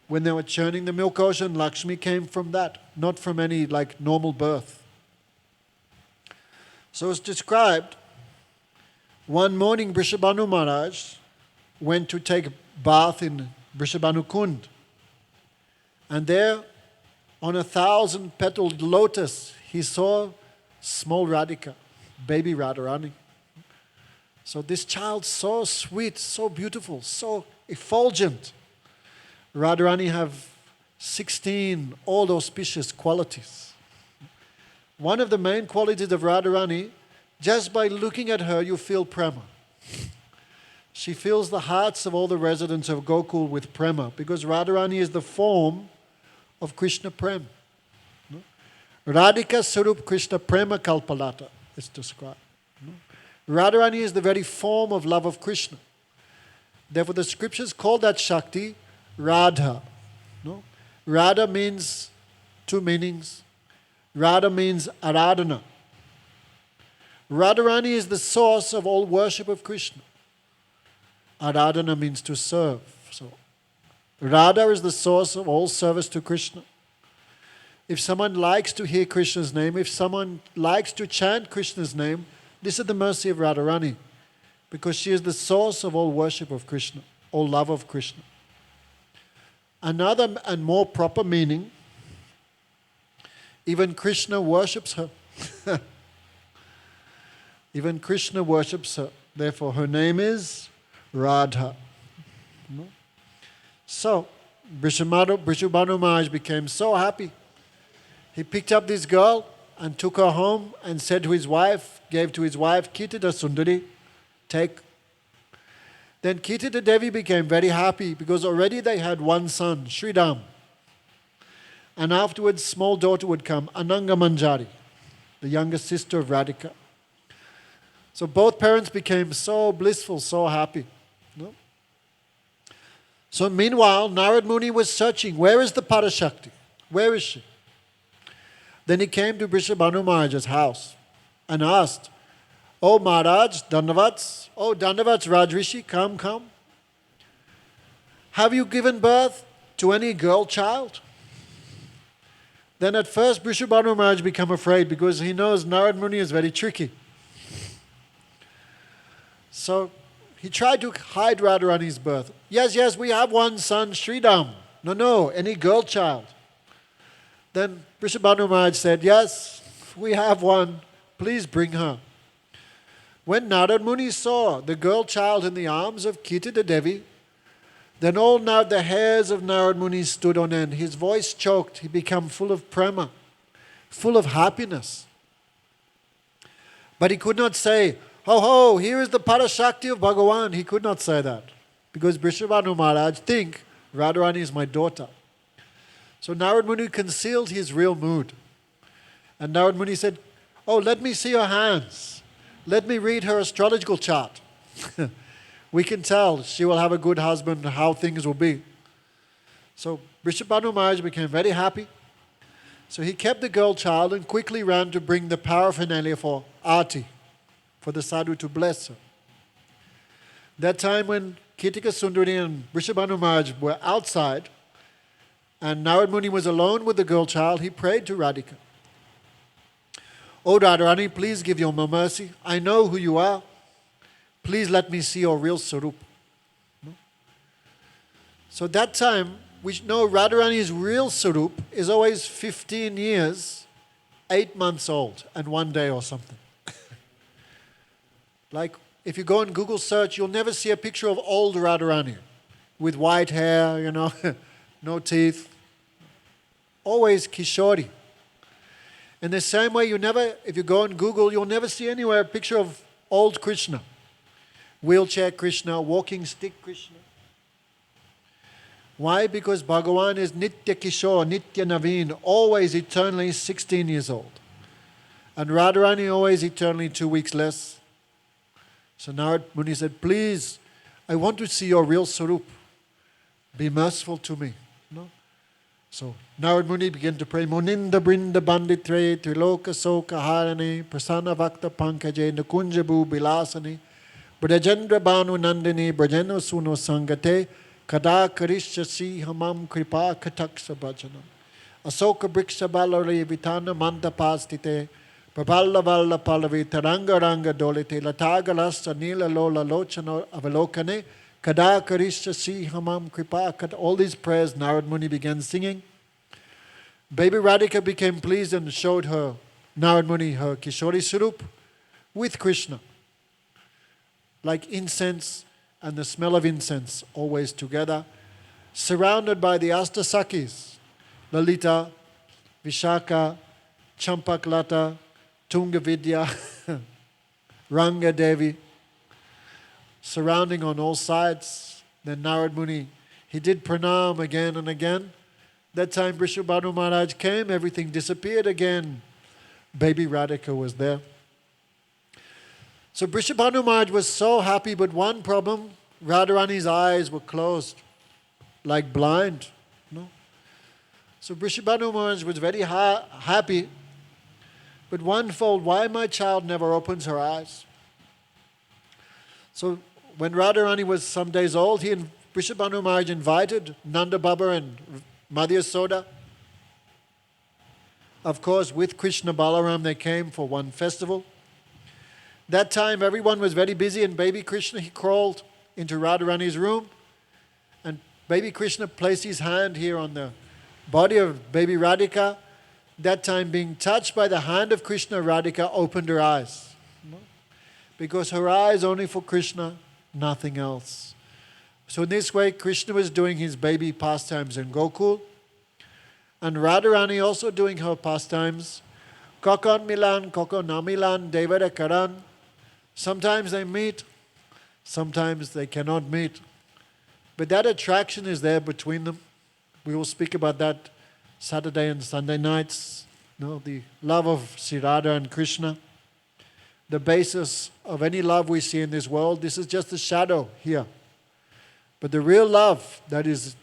When they were churning the milk ocean, Lakshmi came from that, not from any normal birth. So it's described, one morning Vrishabhanu Maharaj went to take a bath in Vrishabhanu Kund. And there, on 1,000-petaled lotus, he saw small Radhika, baby Radharani. So this child, so sweet, so beautiful, so effulgent. Radharani have 16 all auspicious qualities. One of the main qualities of Radharani, just by looking at her, you feel prema. She fills the hearts of all the residents of Gokul with prema, because Radharani is the form of Krishna Prem. Radhika Sarup Krishna Prema Kalpalata, it's described. Radharani is the very form of love of Krishna. Therefore the scriptures call that Shakti Radha. Radha means two meanings. Radha means Aradhana. Radharani is the source of all worship of Krishna. Aradhana means to serve. So Radha is the source of all service to Krishna. If someone likes to hear Krishna's name, if someone likes to chant Krishna's name, this is the mercy of Radharani, because she is the source of all worship of Krishna, all love of Krishna. Another and more proper meaning, even Krishna worships her. Even Krishna worships her. Therefore her name is Radha. So, Vrishabhanu Maharaj became so happy. He picked up this girl and took her home and said to his wife, gave to his wife, Kitita Sundari, take. Then Kitita Devi became very happy because already they had one son, Sridham. And afterwards, small daughter would come, Ananga Manjari, the younger sister of Radhika. So both parents became so blissful, so happy. No? So meanwhile, Narad Muni was searching, where is the Parashakti? Where is she? Then he came to Vrishabhanu Maharaj's house and asked, Oh Maharaj, Dandavats, oh Dandavats Rajrishi, come. Have you given birth to any girl child? Then at first Vrishabhanu Maharaj became afraid because he knows Narad Muni is very tricky. So he tried to hide Radharani's birth. Yes, we have one son, Sridham. No, any girl child. Then Vrishabhanu Maharaj said, yes, we have one. Please bring her. When Narad Muni saw the girl child in the arms of Kitita Devi, then all the hairs of Narad Muni stood on end. His voice choked. He became full of prema, full of happiness. But he could not say, ho, here is the Parashakti of Bhagavan. He could not say that. Because Vrishabhanu Maharaj think Radharani is my daughter. So Narad Muni concealed his real mood. And Narad Muni said, oh, let me see her hands. Let me read her astrological chart. We can tell she will have a good husband, how things will be. So Vrishabhanu Maharaj became very happy. So he kept the girl child and quickly ran to bring the paraphernalia for Aarti, for the sadhu to bless her. That time when Kitika Sundari and Vrishabhanu Maharaj were outside, and Narad Muni was alone with the girl child, he prayed to Radhika. Oh Radharani, please give your mercy. I know who you are. Please let me see your real sarup. So that time, we know Radharani's real sarup is always 15 years, 8 months old, and 1 day or something. Like, if you go on Google search, you'll never see a picture of old Radharani with white hair, no teeth. Always Kishori. In the same way, if you go on Google, you'll never see anywhere a picture of old Krishna. Wheelchair Krishna, walking stick Krishna. Why? Because Bhagavan is Nitya Kishore, Nitya Naveen, always eternally 16 years old. And Radharani always eternally 2 weeks less. So Narad Muni said, please, I want to see your real sarup. Be merciful to me. So Narad Muni began to pray, Muninda Brinda Banditre, Triloka Soka Harani, Prasanna Vakta Pankaje, Nakunjabu Bilasani, Brajendra Banu Nandini, Brajeno Suno Sangate, Kada Karishasi Hamam Kripa Kataksa Bhajanam, Asoka Briksha Balari Vitana Manta Pastite, Praballa Valla Palavi, Taranga Ranga Dolite, Latagalasa Nila Lola Lochano Avalokane, Kada Karisha Si Hamam Kripa Kat. All these prayers Narad Muni began singing. Baby Radhika became pleased and showed her Narad Muni her Kishori Sarup with Krishna. Like incense and the smell of incense always together, surrounded by the Astasakis, Lalita, Vishaka, Champaklata, Tungavidya, Ranga Devi, surrounding on all sides. Then Narad Muni, he did pranam again and again. That time Vrishabhanu Maharaj came, everything disappeared again. Baby Radhika was there. So Vrishabhanu Maharaj was so happy, but one problem, Radharani's eyes were closed, like blind. No? So Vrishabhanu Maharaj was very happy, but one fold, why my child never opens her eyes? So when Radharani was some days old, he and Vrishabhanu Maharaj invited Nanda Baba and Mother Yasoda. Of course, with Krishna Balaram, they came for one festival. That time, everyone was very busy, and baby Krishna, he crawled into Radharani's room, and baby Krishna placed his hand here on the body of baby Radhika. That time, being touched by the hand of Krishna, Radhika opened her eyes. Because her eyes only for Krishna, nothing else. So in this way, Krishna was doing his baby pastimes in Gokul, and Radharani also doing her pastimes. Kokon Milan, Kokon Namilan, Devada Karan. Sometimes they meet, sometimes they cannot meet. But that attraction is there between them. We will speak about that Saturday and Sunday nights. The love of Sri Radha and Krishna. The basis of any love we see in this world, this is just a shadow here. But the real love that is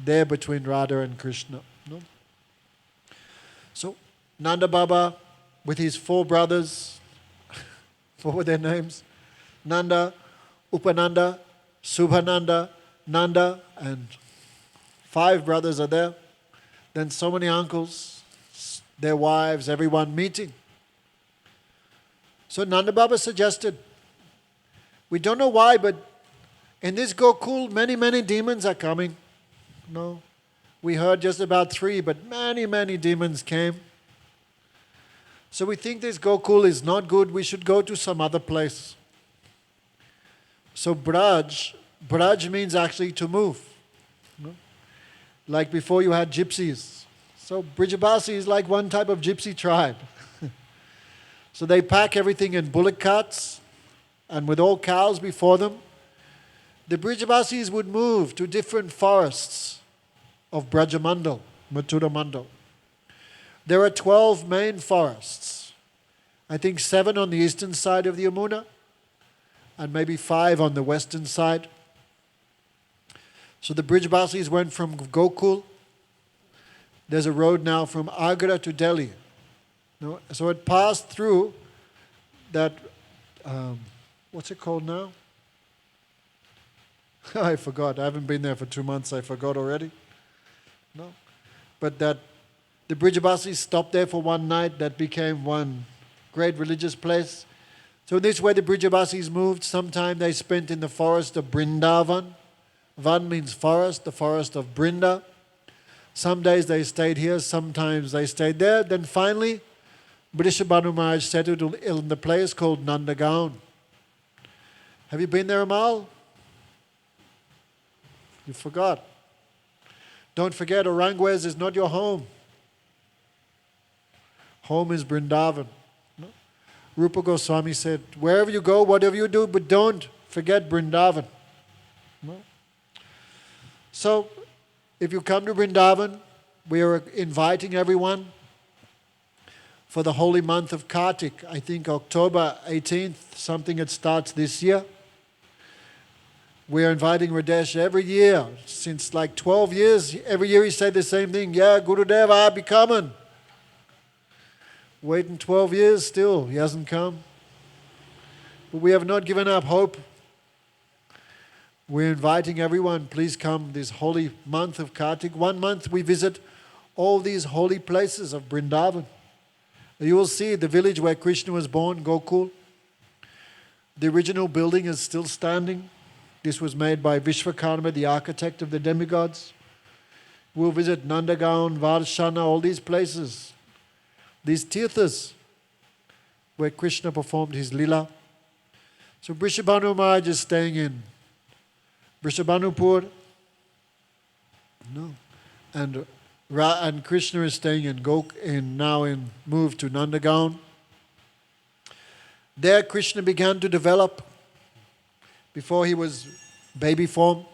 there between Radha and Krishna. So Nanda Baba with his 4 brothers, what were their names? Nanda, Upananda, Subhananda, Nanda, and 5 brothers are there. Then so many uncles, their wives, everyone meeting. So Nanda Baba suggested, we don't know why, but in this Gokul, many demons are coming. We heard just about 3, but many demons came. So we think this Gokul is not good, we should go to some other place. So Braj means actually to move. Like before you had gypsies. So Brijabasi is like one type of gypsy tribe. So they pack everything in bullock carts, and with all cows before them, the Brijabasis would move to different forests of Brajamandal, Mathura Mandal. There are 12 main forests. I think 7 on the eastern side of the Yamuna, and maybe 5 on the western side. So the Brijabasis went from Gokul. There's a road now from Agra to Delhi. So it passed through that, what's it called now? I forgot. I haven't been there for 2 months. I forgot already. But that the Brijabasis stopped there for one night. That became one great religious place. So in this way the Brijabasis moved. Sometime they spent in the forest of Brindavan. Van means forest, the forest of Brinda. Some days they stayed here, sometimes they stayed there. Then finally, Vrishabhanu Maharaj settled in the place called Nandagaon. Have you been there, Amal? You forgot. Don't forget, Aranguez is not your home. Home is Brindavan. Rupa Goswami said, wherever you go, whatever you do, but don't forget Brindavan. So, if you come to Vrindavan, we are inviting everyone for the holy month of Kartik. I think October 18th, something that starts this year. We are inviting Radesh every year, since like 12 years. Every year he said the same thing. Yeah, Gurudev, I'll be coming. Waiting 12 years still, he hasn't come. But we have not given up hope. We're inviting everyone, please come this holy month of Kartik. 1 month we visit all these holy places of Vrindavan. You will see the village where Krishna was born, Gokul. The original building is still standing. This was made by Vishwakarma, the architect of the demigods. We'll visit Nandagaon, Varshana, all these places. These tirthas where Krishna performed his lila. So Vrishabhanu Maharaj is staying in Vrishabhanupur, and And Krishna is staying moved to Nandagaon. There Krishna began to develop before he was baby form.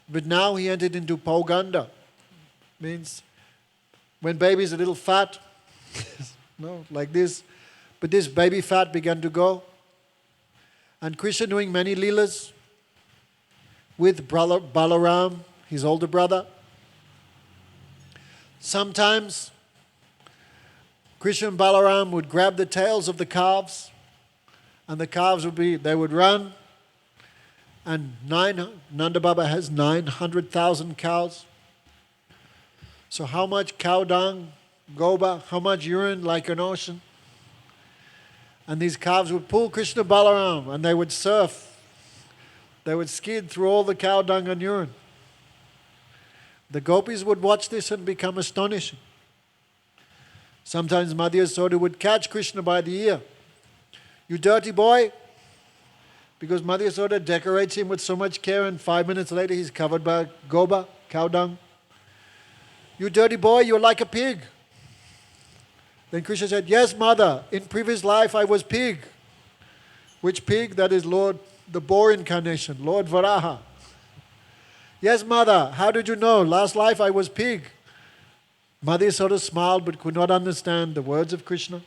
But now he entered into Pauganda. Means when baby is a little fat, no, like this. But this baby fat began to go. And Krishna doing many leelas with brother Balaram, his older brother. Sometimes Krishna and Balaram would grab the tails of the calves, and the calves would run. And Nanda Baba has 900,000 cows. So how much cow dung, goba, how much urine like an ocean? And these calves would pull Krishna Balaram, and they would surf. They would skid through all the cow dung and urine. The gopis would watch this and become astonished. Sometimes Madhya Yasoda would catch Krishna by the ear. "You dirty boy." Because Madhya Yasoda decorates him with so much care, and 5 minutes later he's covered by goba, cow dung. "You dirty boy, you're like a pig." Then Krishna said, "Yes, mother, in previous life I was pig." Which pig? That is Lord, the boar incarnation, Lord Varaha. "Yes, mother, how did you know? Last life I was pig." Madhya Yasoda smiled but could not understand the words of Krishna.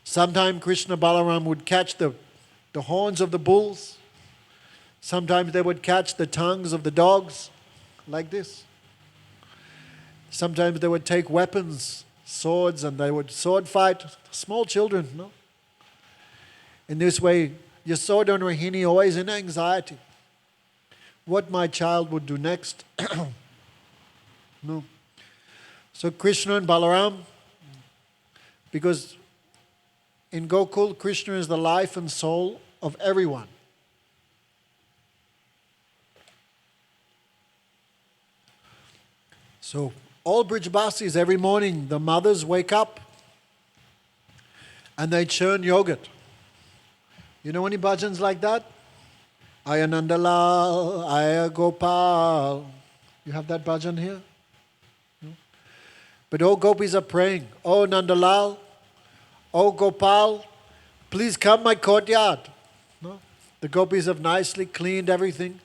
Sometimes Krishna Balaram would catch the horns of the bulls. Sometimes they would catch the tongues of the dogs, like this. Sometimes they would take weapons, swords, and they would sword fight small children. No? In this way, Yasoda and Rohini always in anxiety. What my child would do next? No. So Krishna and Balaram, because in Gokul, Krishna is the life and soul of everyone. So all Brijbasis, every morning, the mothers wake up and they churn yogurt. You know any bhajans like that? Aya Nandalal, Aya Gopal. You have that bhajan here? No? But all gopis are praying, "Oh Nandalal, oh Gopal, please come my courtyard." No? The gopis have nicely cleaned everything.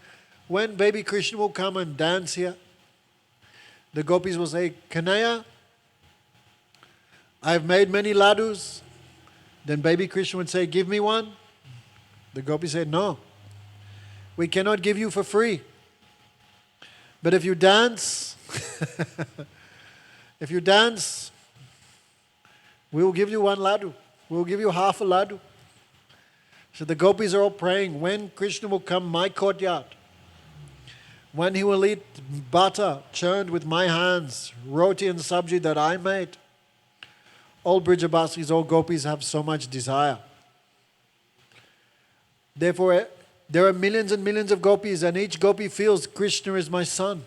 When baby Krishna will come and dance here, the gopis will say, "Kanaya, I've made many ladus." Then baby Krishna would say, "Give me one." The gopis said, "No, we cannot give you for free. But if you dance, we will give you one laddu. We will give you half a laddu." So the gopis are all praying, when Krishna will come my courtyard, when he will eat butter churned with my hands, roti and sabji that I made. All Brijabasis, all gopis have so much desire. Therefore, there are millions and millions of gopis, and each gopi feels Krishna is my son.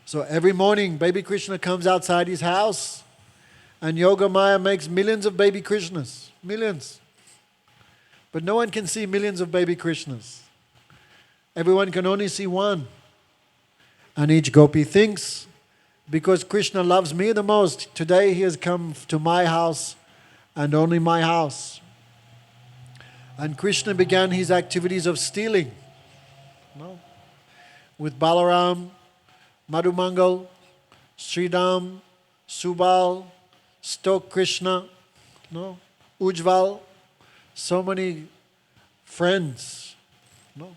So every morning, baby Krishna comes outside his house, and Yoga Maya makes millions of baby Krishnas. Millions. But no one can see millions of baby Krishnas. Everyone can only see one. And each gopi thinks, because Krishna loves me the most, today he has come to my house and only my house. And Krishna began his activities of stealing. No? With Balaram, Madhumangal, Sridham, Subal, Stok Krishna, no? Ujval, so many friends. No?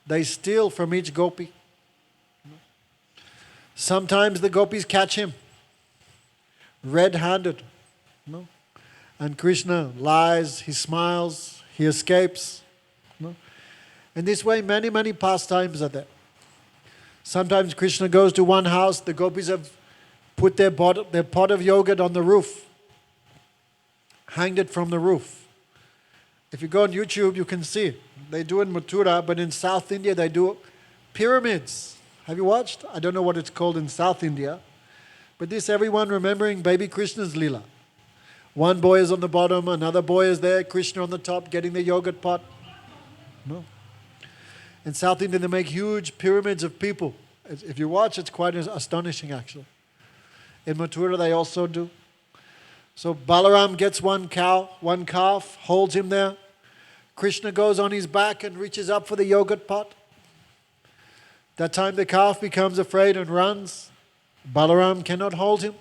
They steal from each gopi. No? Sometimes the gopis catch him red-handed. No? And Krishna lies, he smiles, he escapes. No? In this way, many, many pastimes are there. Sometimes Krishna goes to one house, the gopis have put their pot of yogurt on the roof, hanged it from the roof. If you go on YouTube, you can see it. They do in Mathura, but in South India they do pyramids. Have you watched? I don't know what it's called in South India, but this everyone remembering baby Krishna's Leela. One boy is on the bottom, another boy is there, Krishna on the top, getting the yogurt pot. No. In South India, they make huge pyramids of people If you watch, it's quite astonishing actually. In Mathura they also do. So Balaram gets one calf, holds him there. Krishna goes on his back and reaches up for the yogurt pot. That time the calf becomes afraid and runs. Balaram cannot hold him.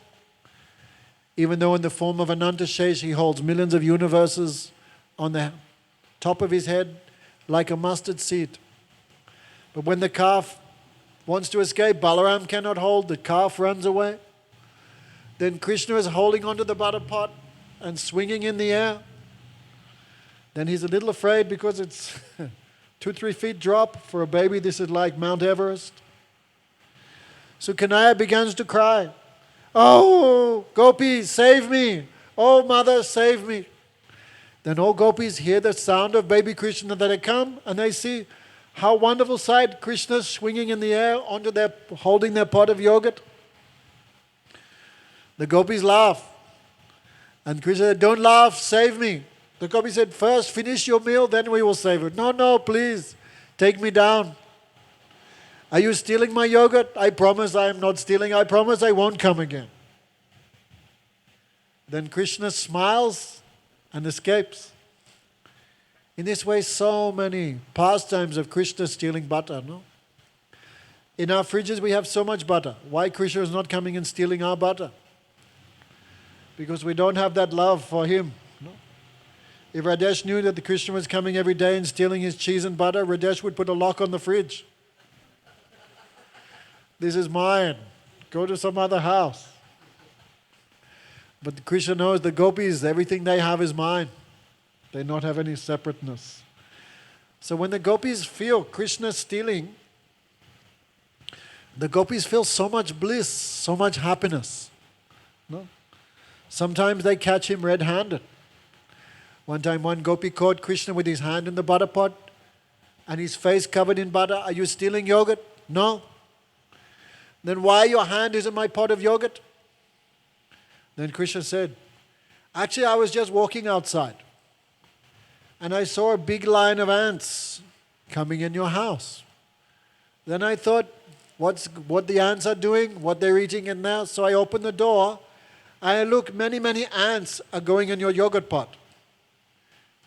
Even though in the form of Anantashesh he holds millions of universes on the top of his head like a mustard seed. But when the calf wants to escape, Balaram cannot hold, the calf runs away. Then Krishna is holding onto the butter pot and swinging in the air. Then he's a little afraid because it's 2-3 feet drop. For a baby, this is like Mount Everest. So Kanhaiya begins to cry. Oh, gopis, save me. Oh, mother, save me. Then all gopis hear the sound of baby Krishna that had come, and they see how wonderful sight, Krishna swinging in the air holding their pot of yogurt. The gopis laugh. And Krishna said, don't laugh, save me. The gopis said, first finish your meal, then we will save it. No, please, take me down. Are you stealing my yogurt? I promise I am not stealing. I promise I won't come again. Then Krishna smiles and escapes. In this way, so many pastimes of Krishna stealing butter, no? In our fridges we have so much butter. Why Krishna is not coming and stealing our butter? Because we don't have that love for him. No? If Radesh knew that the Krishna was coming every day and stealing his cheese and butter, Radesh would put a lock on the fridge. This is mine. Go to some other house. But Krishna knows the gopis, everything they have is mine. They not have any separateness. So when the gopis feel Krishna stealing, the gopis feel so much bliss, so much happiness. No? Sometimes they catch him red-handed. One time one gopi caught Krishna with his hand in the butter pot and his face covered in butter. Are you stealing yogurt? No. Then why your hand is in my pot of yogurt? Then Krishna said, actually I was just walking outside and I saw a big line of ants coming in your house. Then I thought, what the ants are doing, what they're eating in there. So I opened the door and I look, many ants are going in your yogurt pot.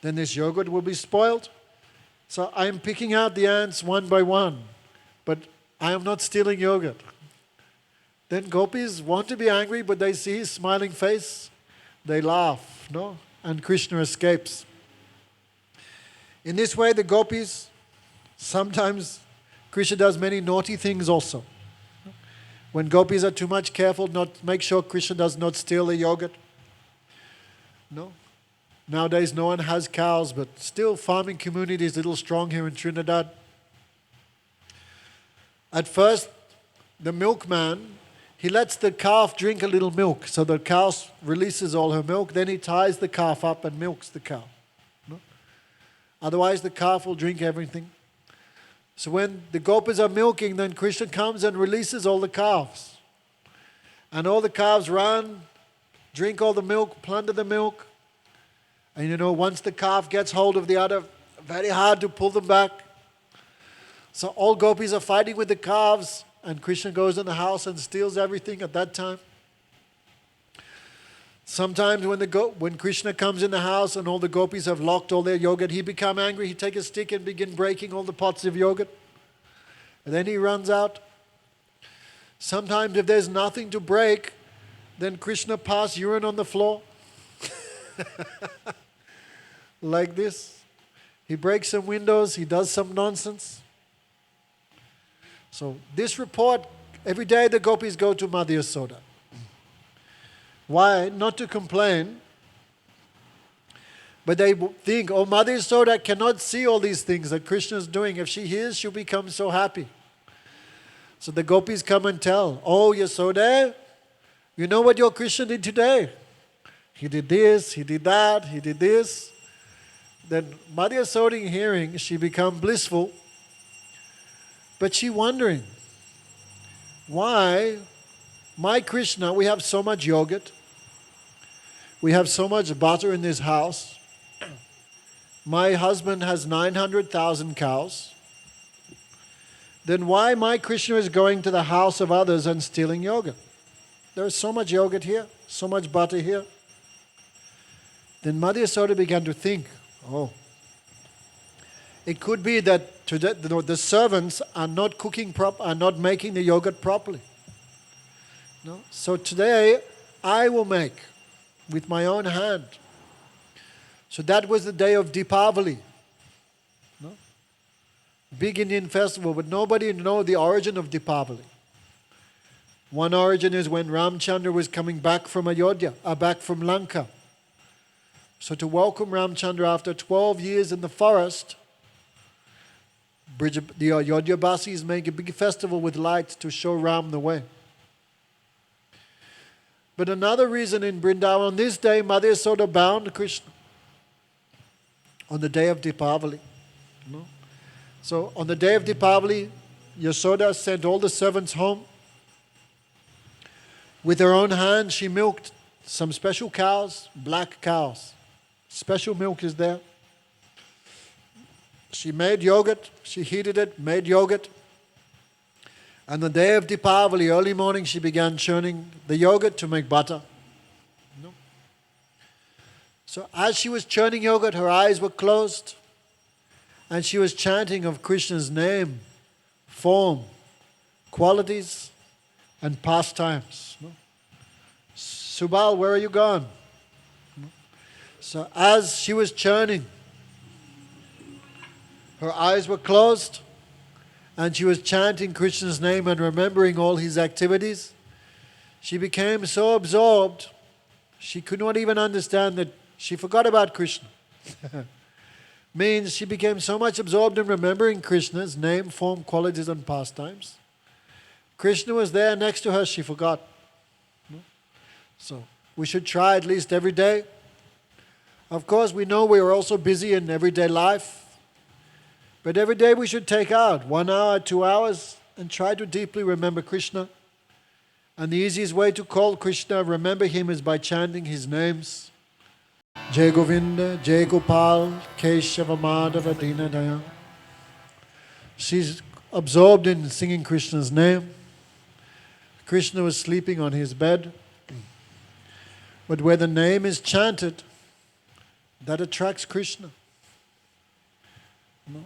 Then this yogurt will be spoiled. So I am picking out the ants one by one, but I am not stealing yogurt. Then gopis want to be angry, but they see his smiling face. They laugh, no? And Krishna escapes. In this way, the gopis, sometimes Krishna does many naughty things also. When gopis are too much careful, make sure Krishna does not steal the yogurt. No. Nowadays, no one has cows, but still farming community is a little strong here in Trinidad. At first, the milkman, he lets the calf drink a little milk, so the cow releases all her milk. Then he ties the calf up and milks the cow. No? Otherwise, the calf will drink everything. So when the gopis are milking, then Krishna comes and releases all the calves. And all the calves run, drink all the milk, plunder the milk. And once the calf gets hold of the udder, very hard to pull them back. So all gopis are fighting with the calves, and Krishna goes in the house and steals everything at that time. Sometimes when Krishna comes in the house and all the gopis have locked all their yogurt, he become angry. He take a stick and begin breaking all the pots of yogurt. And then he runs out. Sometimes if there's nothing to break, then Krishna pass urine on the floor. Like this. He breaks some windows. He does some nonsense. So this report, every day the gopis go to Mother Yasoda. Why? Not to complain, but they think, oh, Mother Yasoda cannot see all these things that Krishna is doing. If she hears, she'll become so happy. So the gopis come and tell, oh, Yasoda, you know what your Krishna did today? He did this, he did that, he did this. Then Mother Yasoda hearing, she become blissful, but she wondering, why my Krishna, we have so much yogurt, we have so much butter in this house, my husband has 900,000 cows, then why my Krishna is going to the house of others and stealing yogurt? There is so much yogurt here, so much butter here. Then Mother Yasoda began to think, oh, it could be that today the servants are not are not making the yogurt properly. No? So today I will make with my own hand. So that was the day of Deepavali. No? Big Indian festival, but nobody knows the origin of Deepavali. One origin is when Ramchandra was coming back from back from Lanka. So to welcome Ramchandra after 12 years in the forest, the Ayodhya-basis make a big festival with lights to show Ram the way. But another reason in Vrindavan, on this day, Mother Yasoda bound Krishna on the day of Deepavali. No? So on the day of Deepavali, Yasoda sent all the servants home. With her own hand, she milked some special cows, black cows. Special milk is there. She made yogurt, she heated it, made yogurt. And the day of Deepavali, early morning, she began churning the yogurt to make butter. No? So as she was churning yogurt, her eyes were closed. And she was chanting of Krishna's name, form, qualities, and pastimes. No? Subal, where are you gone? No? So as she was churning, her eyes were closed, and she was chanting Krishna's name and remembering all his activities. She became so absorbed, she could not even understand that she forgot about Krishna. Means she became so much absorbed in remembering Krishna's name, form, qualities, and pastimes. Krishna was there next to her, she forgot. So we should try at least every day. Of course, we know we are also busy in everyday life. But every day we should take out 1 hour, 2 hours and try to deeply remember Krishna. And the easiest way to call Krishna, remember him, is by chanting his names. Jai Govinda, Jai Gopal, Keshava Madhava Dinadaya. She's absorbed in singing Krishna's name. Krishna was sleeping on his bed. But where the name is chanted, that attracts Krishna. No?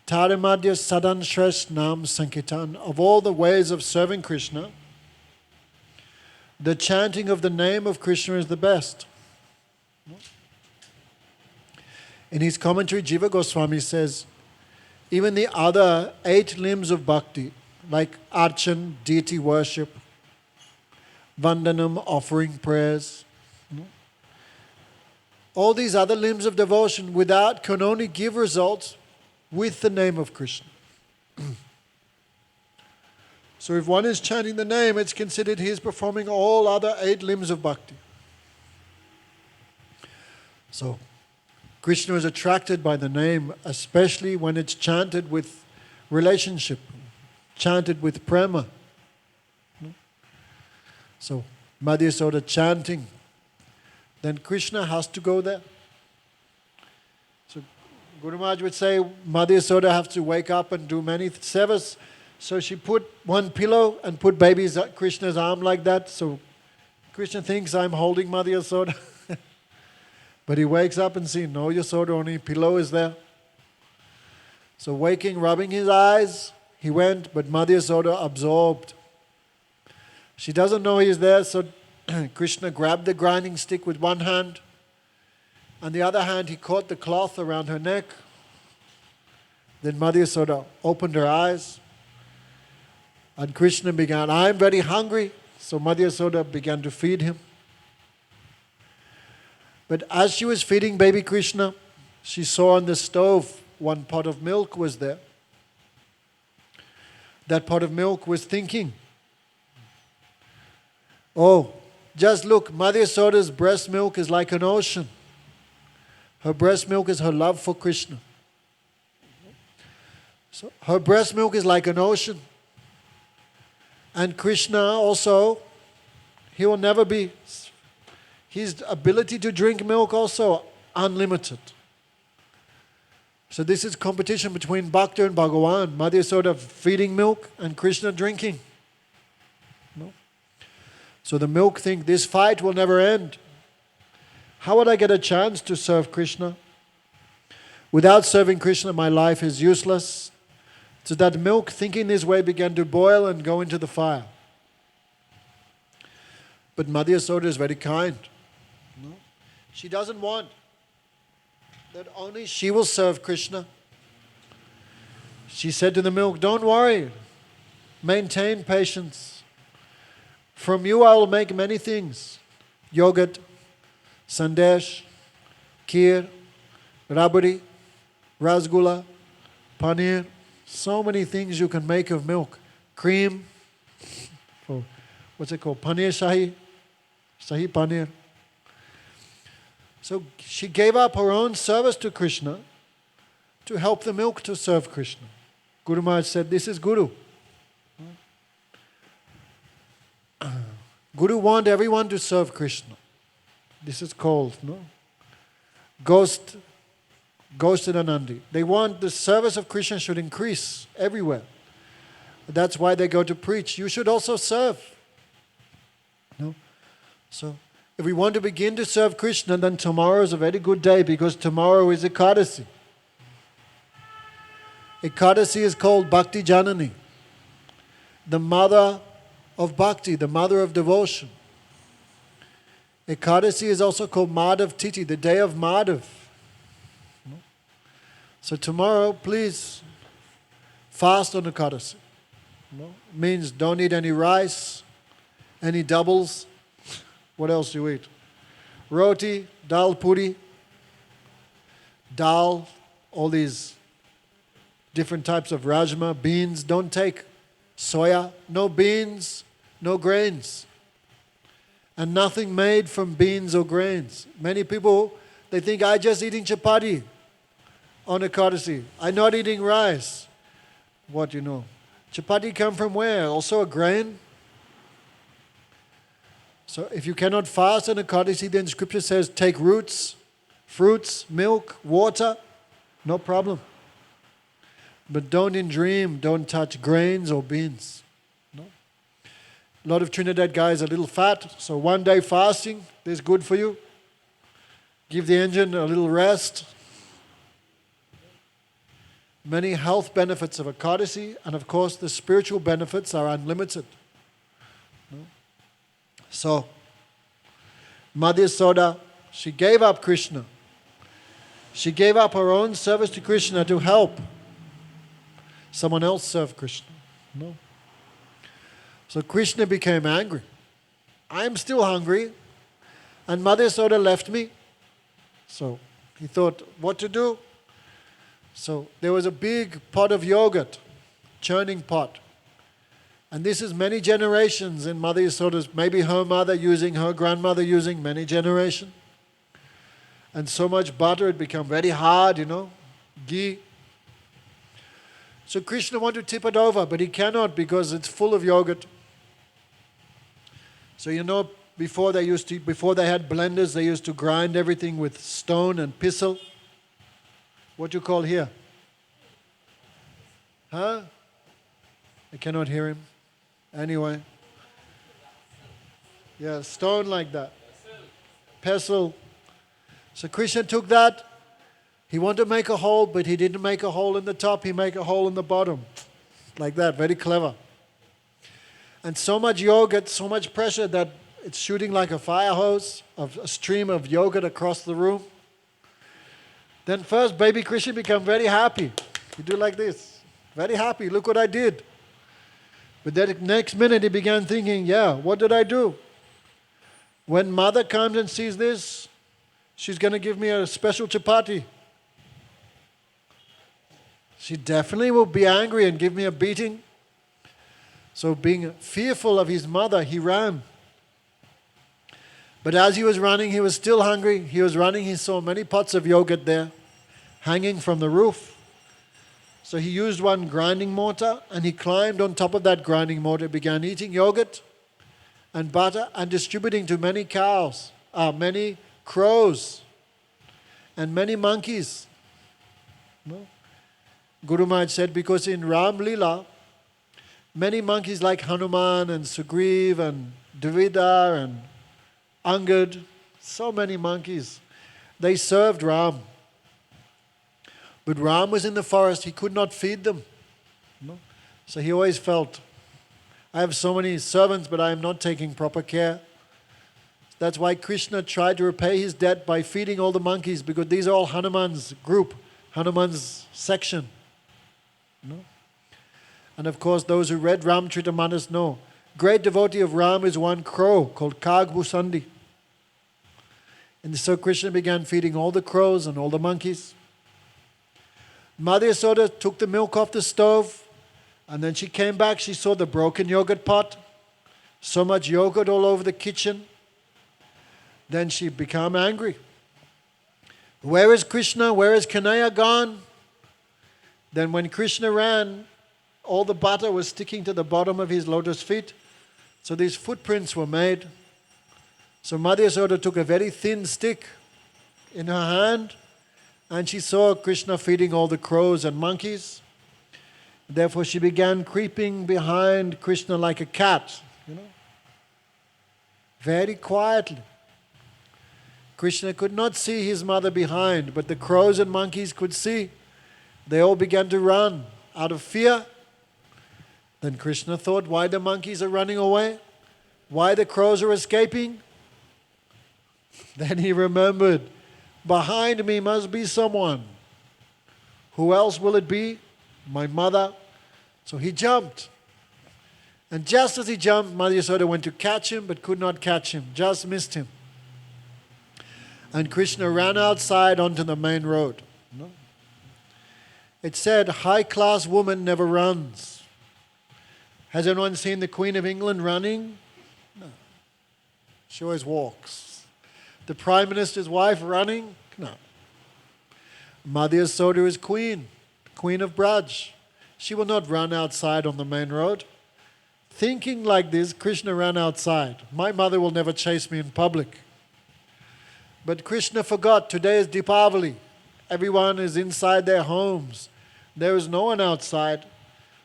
Tarimadya Sadan Shresh Nam Sankirtan. Of all the ways of serving Krishna, the chanting of the name of Krishna is the best. In his commentary, Jiva Goswami says, even the other 8 limbs of bhakti, like archan, deity worship, vandanam, offering prayers, all these other limbs of devotion can only give results with the name of Krishna. So if one is chanting the name, it's considered he is performing all other 8 limbs of bhakti. So Krishna is attracted by the name, especially when it's chanted with relationship, chanted with prema. So Mother Yasoda chanting, then Krishna has to go there. So Guru Maharaj would say, Mother Yasoda has to wake up and do many sevas. So she put one pillow and put baby Krishna's arm like that. So Krishna thinks I'm holding Mother Yasoda. But he wakes up and sees, no Yasoda, only pillow is there. So waking, rubbing his eyes, he went, but Mother Yasoda absorbed. She doesn't know he's there, so Krishna grabbed the grinding stick with one hand. On the other hand, he caught the cloth around her neck. Then Mother Yasoda opened her eyes. And Krishna began, I'm very hungry. So Mother Yasoda began to feed him. But as she was feeding baby Krishna, she saw on the stove one pot of milk was there. That pot of milk was thinking, oh, just look, Mother Yasoda's breast milk is like an ocean. Her breast milk is her love for Krishna. So her breast milk is like an ocean. And Krishna also, he will never be, his ability to drink milk also unlimited. So this is competition between Bhakta and Bhagavan. Mother Yasoda feeding milk and Krishna drinking. No? So the milk think this fight will never end. How would I get a chance to serve Krishna? Without serving Krishna, my life is useless. So that milk, thinking this way, began to boil and go into the fire. But Mother Yasoda is very kind. No? She doesn't want that only she will serve Krishna. She said to the milk, don't worry, maintain patience. From you I will make many things. Yogurt, sandesh, kheer, rabdi, rasgulla, paneer. So many things you can make of milk. Cream, what's it called? Paneer shahi, shahi paneer. So she gave up her own service to Krishna to help the milk to serve Krishna. Guru Maharaj said, this is Guru. Guru want everyone to serve Krishna. This is called, no? Ghost and Anandi. They want the service of Krishna should increase everywhere. That's why they go to preach. You should also serve. No? So, if we want to begin to serve Krishna, then tomorrow is a very good day because tomorrow is Ekadasi. Ekadasi is called Bhakti Janani, the mother of bhakti, the mother of devotion. Ekadasi is also called Madhav Titi, the day of Madhav. So tomorrow, please fast on Ekadasi. Means don't eat any rice, any doubles. What else do you eat? Roti, dal puri, dal, all these different types of rajma, beans. Don't take soya, no beans, no grains. And nothing made from beans or grains. Many people, they think, I'm just eating chapati on Ekadasi. I'm not eating rice. What, you know? Chapati come from where? Also a grain? So if you cannot fast on Ekadasi, then scripture says take roots, fruits, milk, water, no problem. But don't in dream, don't touch grains or beans. No. A lot of Trinidad guys are a little fat, so one day fasting is good for you. Give the engine a little rest. Many health benefits of Ekadasi, and of course the spiritual benefits are unlimited. No? So, Mother Yasoda, she gave up Krishna. She gave up her own service to Krishna to help someone else serve Krishna. No. So Krishna became angry. I am still hungry, and Mother Yasoda left me. So he thought, what to do? So there was a big pot of yogurt, churning pot. And this is many generations in Mother Yasoda's, maybe her mother using, her grandmother using, many generations. And so much butter, it became very hard, you know, ghee. So Krishna wanted to tip it over, but he cannot because it's full of yogurt. So you know, before they had blenders, they used to grind everything with stone and pistil. What you call here? Huh? I cannot hear him. Anyway. Yeah, stone like that. Pestle. So Krishna took that. He wanted to make a hole, but he didn't make a hole in the top. He made a hole in the bottom. Like that. Very clever. And so much yogurt, so much pressure that it's shooting like a fire hose, of a stream of yogurt across the room. Then first, baby Krishna became very happy. He do like this. Very happy. Look what I did. But then next minute he began thinking, yeah, what did I do? When mother comes and sees this, she's going to give me a special chapati. She definitely will be angry and give me a beating. So being fearful of his mother, he ran. But as he was running, he was still hungry. He was running, he saw many pots of yogurt there, hanging from the roof. So he used one grinding mortar and he climbed on top of that grinding mortar, began eating yogurt and butter and distributing to many cows, many crows and many monkeys. No? Guru Maharaj said, because in Ram Leela, many monkeys like Hanuman and Sugriv and Dvida and Angad, so many monkeys, they served Ram. But Ram was in the forest, he could not feed them. No? So he always felt, I have so many servants, but I am not taking proper care. That's why Krishna tried to repay his debt by feeding all the monkeys, because these are all Hanuman's group, Hanuman's section. No? And of course, those who read Ramcharitamanas know, great devotee of Ram is one crow called Kagbusandi. And so Krishna began feeding all the crows and all the monkeys. Mother Yasoda took the milk off the stove, and then she came back, she saw the broken yogurt pot, so much yogurt all over the kitchen. Then she became angry. Where is Krishna? Where is Kanaya gone? Then when Krishna ran, all the butter was sticking to the bottom of his lotus feet. So these footprints were made. So Mother Yasoda took a very thin stick in her hand, and she saw Krishna feeding all the crows and monkeys. Therefore she began creeping behind Krishna like a cat, very quietly. Krishna could not see his mother behind, but the crows and monkeys could see. They all began to run out of fear. Then Krishna thought, why the monkeys are running away? Why the crows are escaping? Then he remembered, behind me must be someone. Who else will it be? My mother. So he jumped. And just as he jumped, Mother Yasoda went to catch him, but could not catch him, just missed him. And Krishna ran outside onto the main road. It said, high-class woman never runs. Has anyone seen the Queen of England running? No. She always walks. The Prime Minister's wife running? No. Mother Yasoda is queen of Braj. She will not run outside on the main road. Thinking like this, Krishna ran outside. My mother will never chase me in public. But Krishna forgot, today is Deepavali. Everyone is inside their homes. There is no one outside.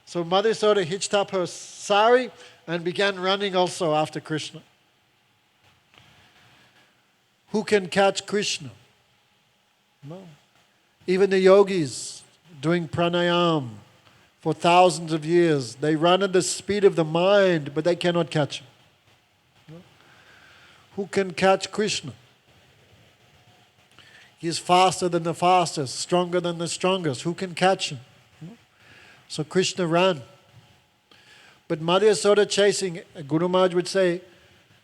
So Mother Yasoda hitched up her sari and began running also after Krishna. Who can catch Krishna? No. Even the yogis doing pranayam for thousands of years, they run at the speed of the mind, but they cannot catch him. No. Who can catch Krishna? He is faster than the fastest, stronger than the strongest. Who can catch him? So Krishna ran. But Mother Yasoda chasing, Guru Maharaj would say,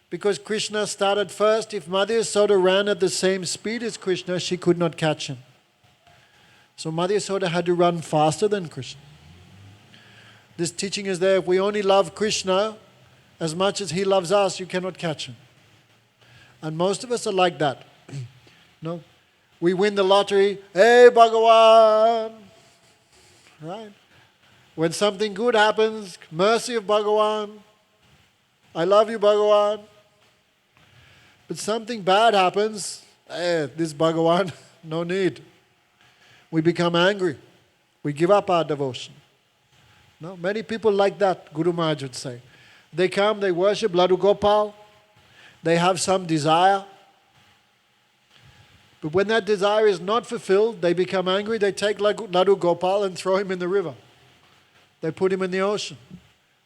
because Krishna started first, if Mother Yasoda ran at the same speed as Krishna, she could not catch him. So Mother Yasoda had to run faster than Krishna. This teaching is there, if we only love Krishna as much as he loves us, you cannot catch him. And most of us are like that. No? We win the lottery, hey Bhagawan! Right? When something good happens, mercy of Bhagawan, I love you Bhagawan. But something bad happens, hey, this Bhagawan, no need. We become angry. We give up our devotion. No? Many people like that, Guru Maharaj would say. They come, they worship Ladu Gopal, they have some desire. But when that desire is not fulfilled, they become angry, they take Ladu Gopal and throw him in the river. They put him in the ocean.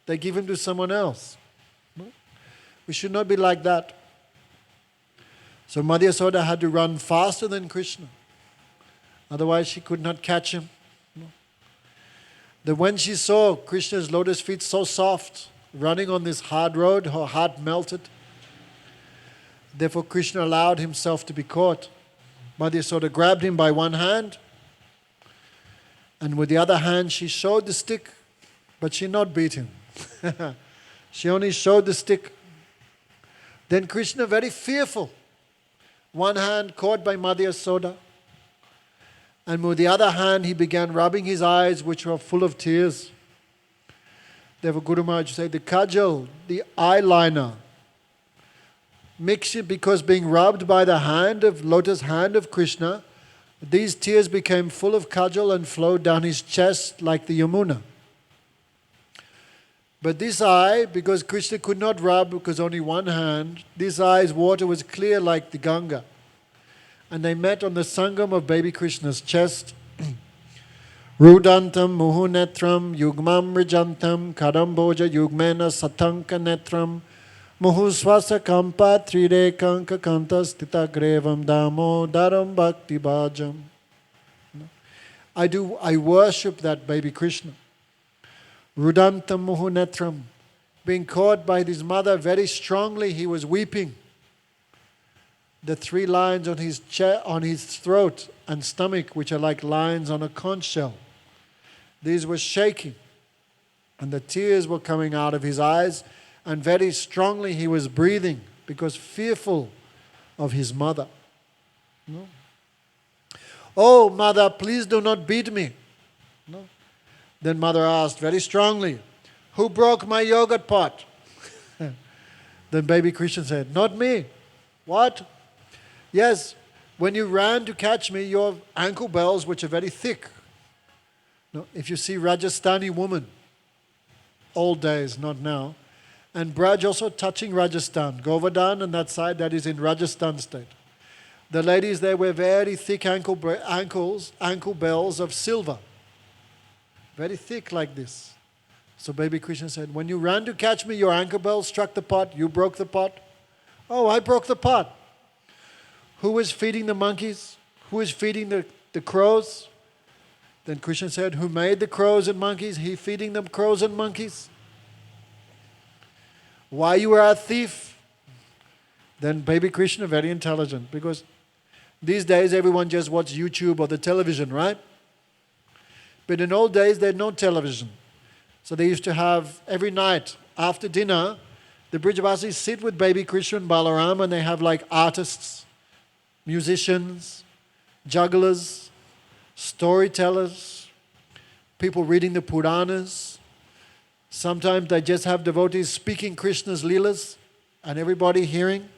They give him to someone else. No? We should not be like that. So Mother Yasoda had to run faster than Krishna. Otherwise she could not catch him. No? That when she saw Krishna's lotus feet so soft, running on this hard road, her heart melted. Therefore Krishna allowed himself to be caught. Mother Yasoda grabbed him by one hand, and with the other hand she showed the stick, but she not beat him. She only showed the stick. Then Krishna, very fearful, one hand caught by Mother Yasoda, and with the other hand he began rubbing his eyes, which were full of tears. Therefore Guru Maharaj said, the kajal, the eyeliner, mixed it because being rubbed by the hand of lotus hand of Krishna, These tears became full of kajal and flowed down his chest like the Yamuna. But this eye, because Krishna could not rub because only one hand, this eye's water was clear like the Ganga. And they met on the sangam of baby Krishna's chest. Rudantam muhunetram yugmam rijantam kadamboja yugmena satanka netram muhuswasa kampa trirekanka kanta stita grevam damodaram bhakti bhajam. I worship that baby Krishna. Rudantam muhunetram, being caught by his mother very strongly, he was weeping. The 3 lines on his throat and stomach, which are like lines on a conch shell, these were shaking, and the tears were coming out of his eyes, and very strongly he was breathing because fearful of his mother. No? Oh, mother, please do not beat me. No? Then mother asked very strongly, who broke my yogurt pot? Then baby Krishna said, not me. What? Yes, when you ran to catch me, your ankle bells, which are very thick. No, if you see Rajasthani woman, old days, not now, and Braj also touching Rajasthan, Govardhan and that side, that is in Rajasthan state. The ladies there wear very thick ankle bells of silver. Very thick like this. So baby Krishna said, when you ran to catch me, your ankle bell struck the pot, you broke the pot. Oh, I broke the pot. Who was feeding the monkeys? Who was feeding the crows? Then Krishna said, who made the crows and monkeys? He feeding them crows and monkeys. Why you are a thief? Then baby Krishna, very intelligent, because these days everyone just watch YouTube or the television, right? But in old days, they had no television. So they used to have, every night after dinner, the Brijavasis sit with baby Krishna and Balaram, and they have like artists, musicians, jugglers, storytellers, people reading the Puranas. Sometimes they just have devotees speaking Krishna's Leelas and everybody hearing.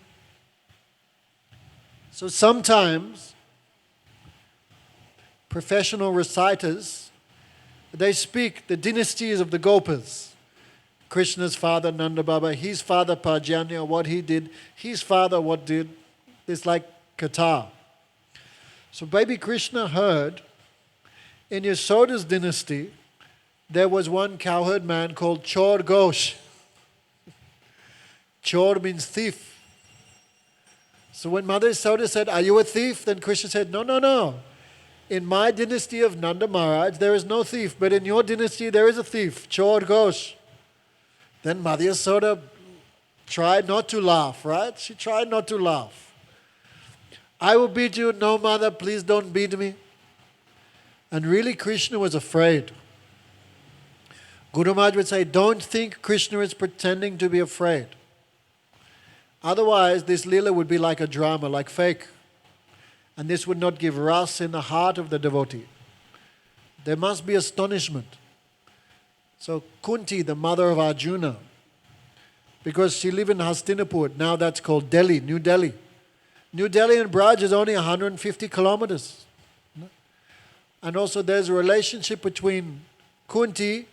So sometimes professional reciters, they speak the dynasties of the Gopas. Krishna's father Nanda Baba, his father Pajanya, what he did, his father what did. It's like Katha. So baby Krishna heard in Yasoda's dynasty there was one cowherd man called Chor Ghosh. Chor means thief. So when Mother Yasoda said, are you a thief? Then Krishna said, no, no, no. In my dynasty of Nanda Maharaj, there is no thief, but in your dynasty, there is a thief, Chor Ghosh. Then Mother Yasoda tried not to laugh, right? She tried not to laugh. I will beat you. No, mother, please don't beat me. And really, Krishna was afraid. Guru Maharaj would say, don't think Krishna is pretending to be afraid. Otherwise, this Leela would be like a drama, like fake. And this would not give ras in the heart of the devotee. There must be astonishment. So Kunti, the mother of Arjuna, because she lived in Hastinapur, now that's called Delhi, New Delhi. New Delhi and Braj is only 150 kilometers. And also there's a relationship between Kunti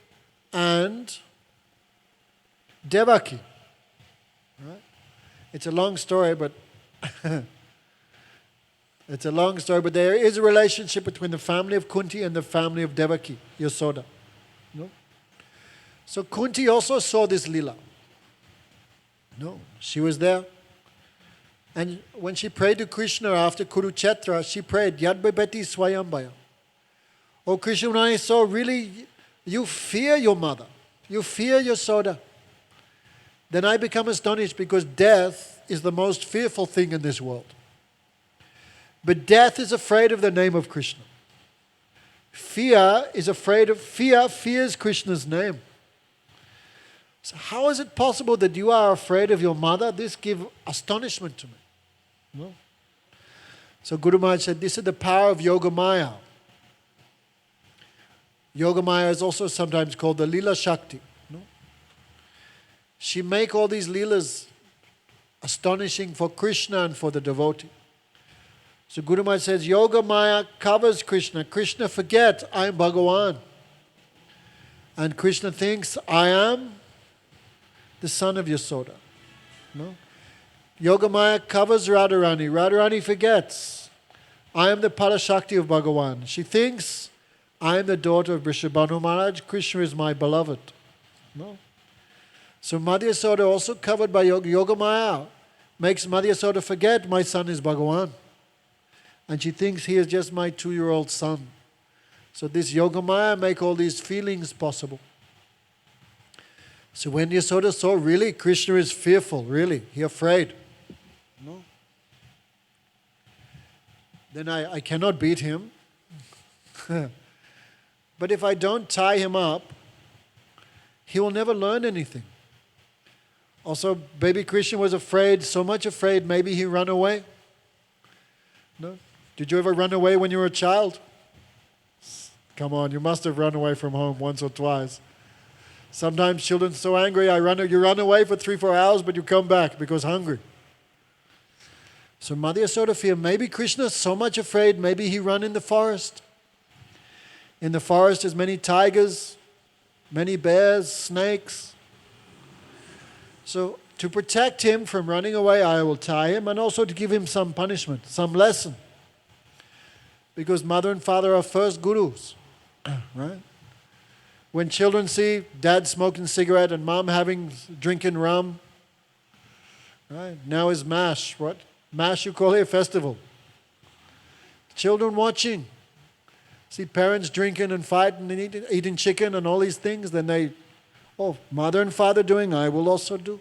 and Devaki. Right? It's a long story, but there is a relationship between the family of Kunti and the family of Devaki, Yasoda. No? So Kunti also saw this Leela. No, she was there. And when she prayed to Krishna after Kurukshetra, she prayed, Yad Bebeti Swayambhaya. Oh Krishna, when I saw really, you fear your mother. You fear Yasoda. Then I become astonished because death is the most fearful thing in this world. But death is afraid of the name of Krishna. Fear fears Krishna's name. So how is it possible that you are afraid of your mother? This gives astonishment to me. No? So Guru Maharaj said, this is the power of Yoga Maya. Yoga Maya is also sometimes called the Leela Shakti. No? She make all these Leelas astonishing for Krishna and for the devotee. So Guru Maharaj says, Yoga Maya covers Krishna. Krishna forgets, I am Bhagavan. And Krishna thinks, I am the son of Yasoda. No? Yoga Maya covers Radharani. Radharani forgets, I am the Parashakti of Bhagavan. She thinks, I am the daughter of Vrishabhanu Maharaj. Krishna is my beloved. No? So Mother Yasoda, also covered by Yoga Maya, makes Mother Yasoda forget, my son is Bhagavan. And she thinks he is just my 2-year-old son. So this Yoga Maya make all these feelings possible. So when Yasoda saw, really, Krishna is fearful, really, he afraid. No? Then I cannot beat him. But if I don't tie him up, he will never learn anything. Also, baby Krishna was afraid, so much afraid, maybe he ran away. No? Did you ever run away when you were a child? Come on, you must have run away from home once or twice. Sometimes children are so angry, you run away for 3-4 hours, but you come back because hungry. So Mother Yasoda feared, maybe Krishna is so much afraid, maybe he ran in the forest. In the forest there's many tigers, many bears, snakes. So to protect him from running away, I will tie him, and also to give him some punishment, some lesson. Because mother and father are first gurus, right? When children see dad smoking cigarette and mom drinking rum, right? Now is mash. What? Mash you call it a festival. Children watching. See parents drinking and fighting and eating chicken and all these things, then mother and father doing, I will also do.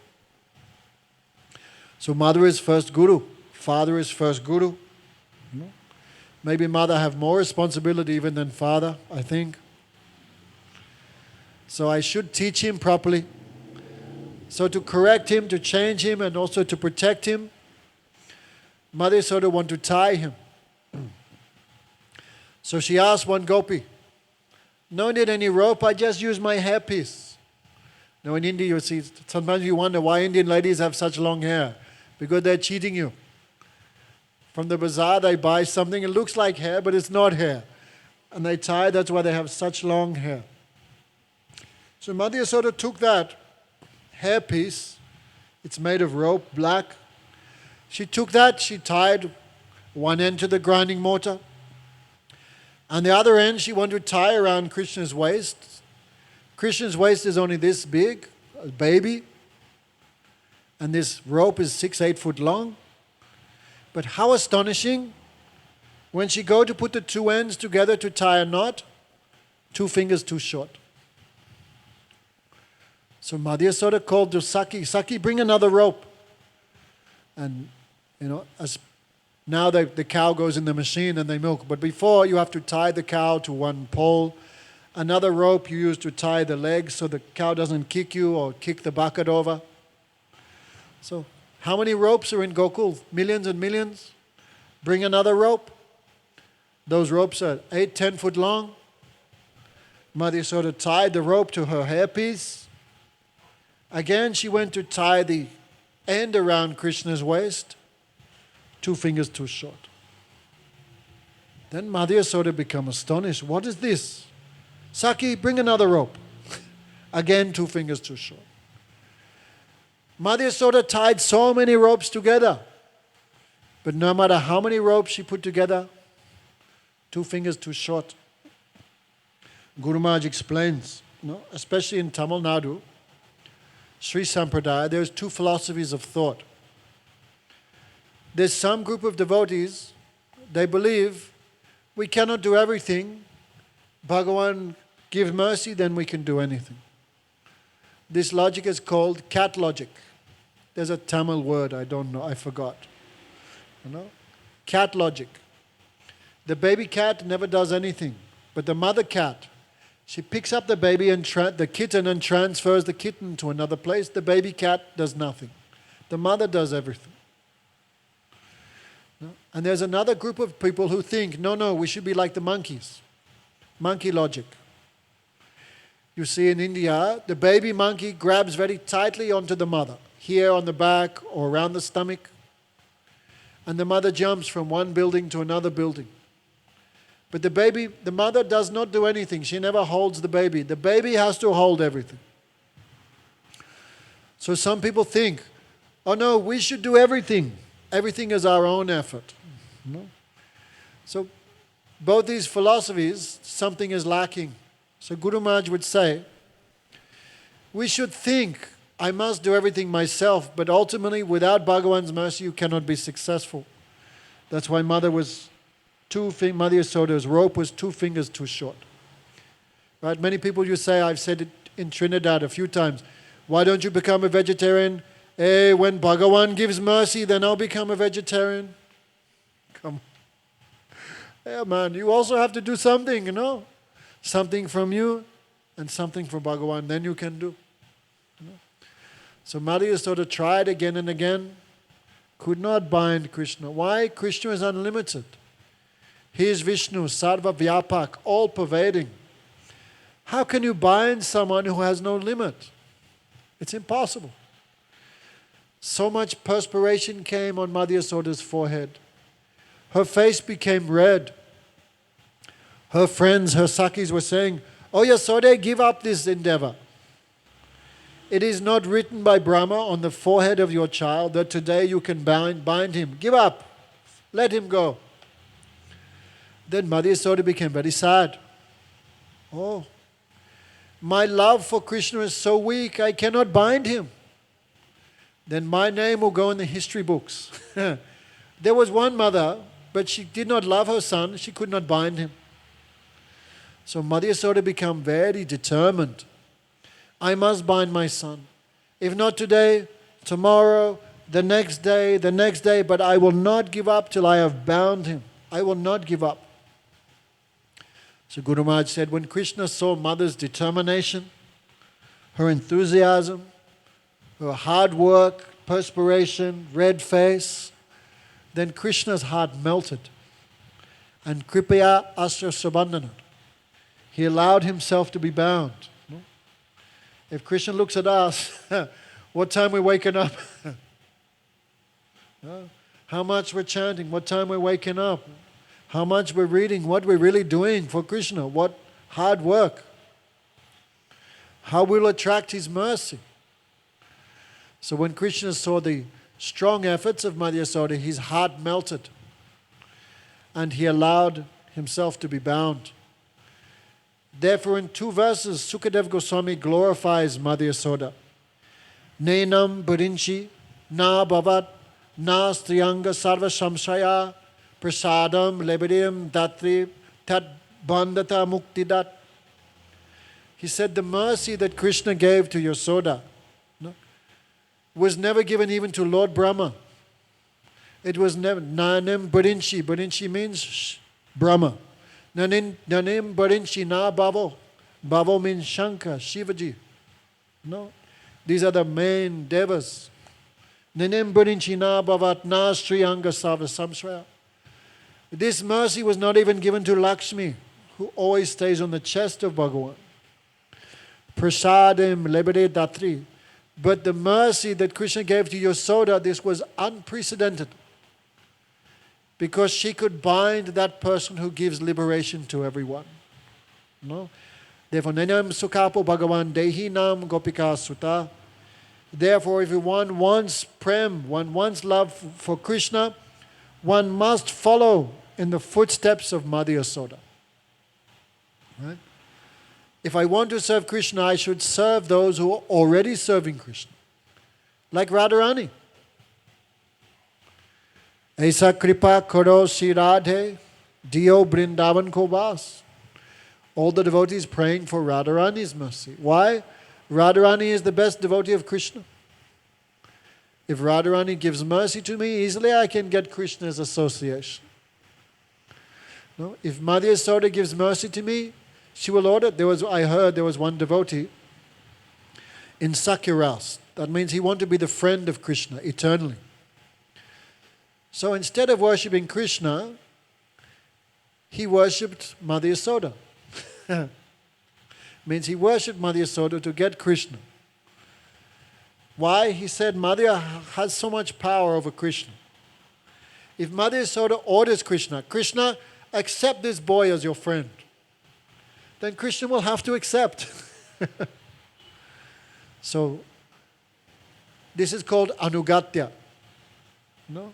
So mother is first guru, father is first guru. Maybe mother have more responsibility even than father, I think. So I should teach him properly. So to correct him, to change him, and also to protect him, Mother Yasoda want to tie him. So she asked one gopi, no need any rope, I just use my hairpiece. Now in India you see, sometimes you wonder why Indian ladies have such long hair. Because they're cheating you. From the bazaar they buy something, it looks like hair, but it's not hair. And they tie, that's why they have such long hair. So Mother Yasoda took that hairpiece, it's made of rope, black. She took that, she tied one end to the grinding mortar. And the other end she wanted to tie around Krishna's waist. Krishna's waist is only this big, a baby. And this rope is 6-8 foot long. But how astonishing, when she go to put the two ends together to tie a knot, 2 fingers too short. So Mother Yasoda called to Saki, Saki, bring another rope. And now the cow goes in the machine and they milk. But before you have to tie the cow to one pole. Another rope you use to tie the legs so the cow doesn't kick you or kick the bucket over. So how many ropes are in Gokul? Millions and millions. Bring another rope. Those ropes are 8-10 foot long. Mother Yasoda tied the rope to her hairpiece. Again she went to tie the end around Krishna's waist. 2 fingers too short. Then Mother Yasoda became astonished. What is this? Saki, bring another rope. Again 2 fingers too short. Mother Yasoda tied so many ropes together. But no matter how many ropes she put together, 2 fingers too short. Guru Maharaj explains, especially in Tamil Nadu, Sri Sampradaya, there's 2 philosophies of thought. There's some group of devotees, they believe we cannot do everything. Bhagavan give mercy, then we can do anything. This logic is called cat logic. There's a Tamil word, I don't know, I forgot. Cat logic. The baby cat never does anything, but the mother cat, she picks up the baby and the kitten and transfers the kitten to another place. The baby cat does nothing. The mother does everything. And there's another group of people who think, no, we should be like the monkeys. Monkey logic. You see in India, the baby monkey grabs very tightly onto the mother, here on the back or around the stomach. and the mother jumps from one building to another building. But the mother does not do anything. She never holds the baby. The baby has to hold everything. So some people think, oh no, we should do everything. Everything is our own effort. No? So both these philosophies, something is lacking. So Guru Maharaj would say, we should think, I must do everything myself, but ultimately without Bhagavan's mercy you cannot be successful. That's why Mother Yasoda's rope was 2 fingers too short. Right? Many people you say, I've said it in Trinidad a few times, why don't you become a vegetarian? Hey, when Bhagavan gives mercy, then I'll become a vegetarian. Come on. Yeah, man, you also have to do something, Something from you and something from Bhagavan, then you can do. So Mother Yasoda tried again and again, could not bind Krishna. Why? Krishna is unlimited. He is Vishnu, Sarva Vyapak, all-pervading. How can you bind someone who has no limit? It's impossible. So much perspiration came on Mother Yasoda's forehead. Her face became red. Her friends, her Sakis were saying, oh Yasoda, give up this endeavor. It is not written by Brahma on the forehead of your child that today you can bind him. Give up. Let him go. Then Mother Yasoda became very sad. Oh, my love for Krishna is so weak, I cannot bind him. Then my name will go in the history books. There was one mother, but she did not love her son. She could not bind him. So Mother Yasoda became very determined. I must bind my son. If not today, tomorrow, the next day, but I will not give up till I have bound him. I will not give up. So Guru Maharaj said, when Krishna saw Mother's determination, her enthusiasm, her hard work, perspiration, red face, then Krishna's heart melted. And Kripaya Astra Sabandhana. He allowed himself to be bound. If Krishna looks at us, what time we're waking up? How much we're chanting, what time we're waking up, how much we're reading, what we're really doing for Krishna, what hard work, how we'll attract His mercy. So when Krishna saw the strong efforts of Mother Yasoda, his heart melted and he allowed himself to be bound. Therefore, in 2 verses, Sukadev Goswami glorifies Mother Yasoda. Nenam Burinchi, na bhavat, na striyanga sarva samshaya, prasadam lebedim datri tat bandhata muktidat. He said the mercy that Krishna gave to Yasoda was never given even to Lord Brahma. It was never, nanim Burinchi. Burinchi means Brahma. Nanim Barinchi na Bhavo. Bhavo means Shankar, Shivaji. No. These are the main devas. Nanim Barinchi na Bhavat na Striyanga Sava Samshraya. This mercy was not even given to Lakshmi, who always stays on the chest of Bhagavan. Prasadim lebede datri. But the mercy that Krishna gave to Yasoda, this was unprecedented. Because she could bind that person who gives liberation to everyone. No? Therefore, nenam sukhapo bhagavan dehi nam gopika sutta. Therefore, if one wants prem, one wants love for Krishna, one must follow in the footsteps of Mother Yasoda. Right? If I want to serve Krishna, I should serve those who are already serving Krishna. Like Radharani. Aisa kripa karo si Radhe, Dio Brindavan ko vas. All the devotees praying for Radharani's mercy. Why? Radharani is the best devotee of Krishna. If Radharani gives mercy to me, easily I can get Krishna's association. No? If Mother Yasoda gives mercy to me, she will order. I heard there was one devotee in Sakyaras. That means he wanted to be the friend of Krishna eternally. So instead of worshipping Krishna, he worshipped Mother Yasoda. Means he worshipped Mother Yasoda to get Krishna. Why? He said Mother has so much power over Krishna. If Mother Yasoda orders Krishna, Krishna, accept this boy as your friend, then Krishna will have to accept. So, this is called anugatya. No?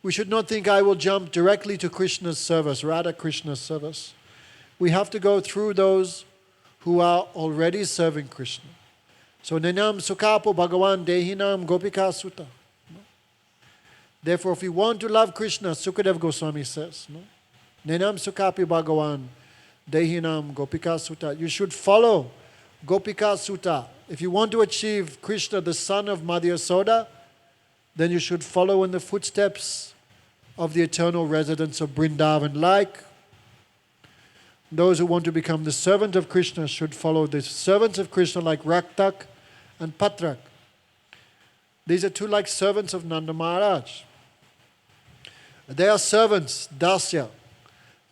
We should not think I will jump directly to Krishna's service, Radha Krishna's service. We have to go through those who are already serving Krishna. So, Nenam Sukapo Bhagavan Dehinam Gopika Sutta. No? Therefore, if you want to love Krishna, Sukadev Goswami says, no? Nenam Sukapi Bhagavan Dehinam Gopika Sutta. You should follow Gopika Sutta. If you want to achieve Krishna, the son of Mother Yasoda, then you should follow in the footsteps of the eternal residents of Vrindavan. Like those who want to become the servant of Krishna should follow the servants of Krishna like Raktak and Patrak. These are two like servants of Nanda Maharaj. They are servants, dasya,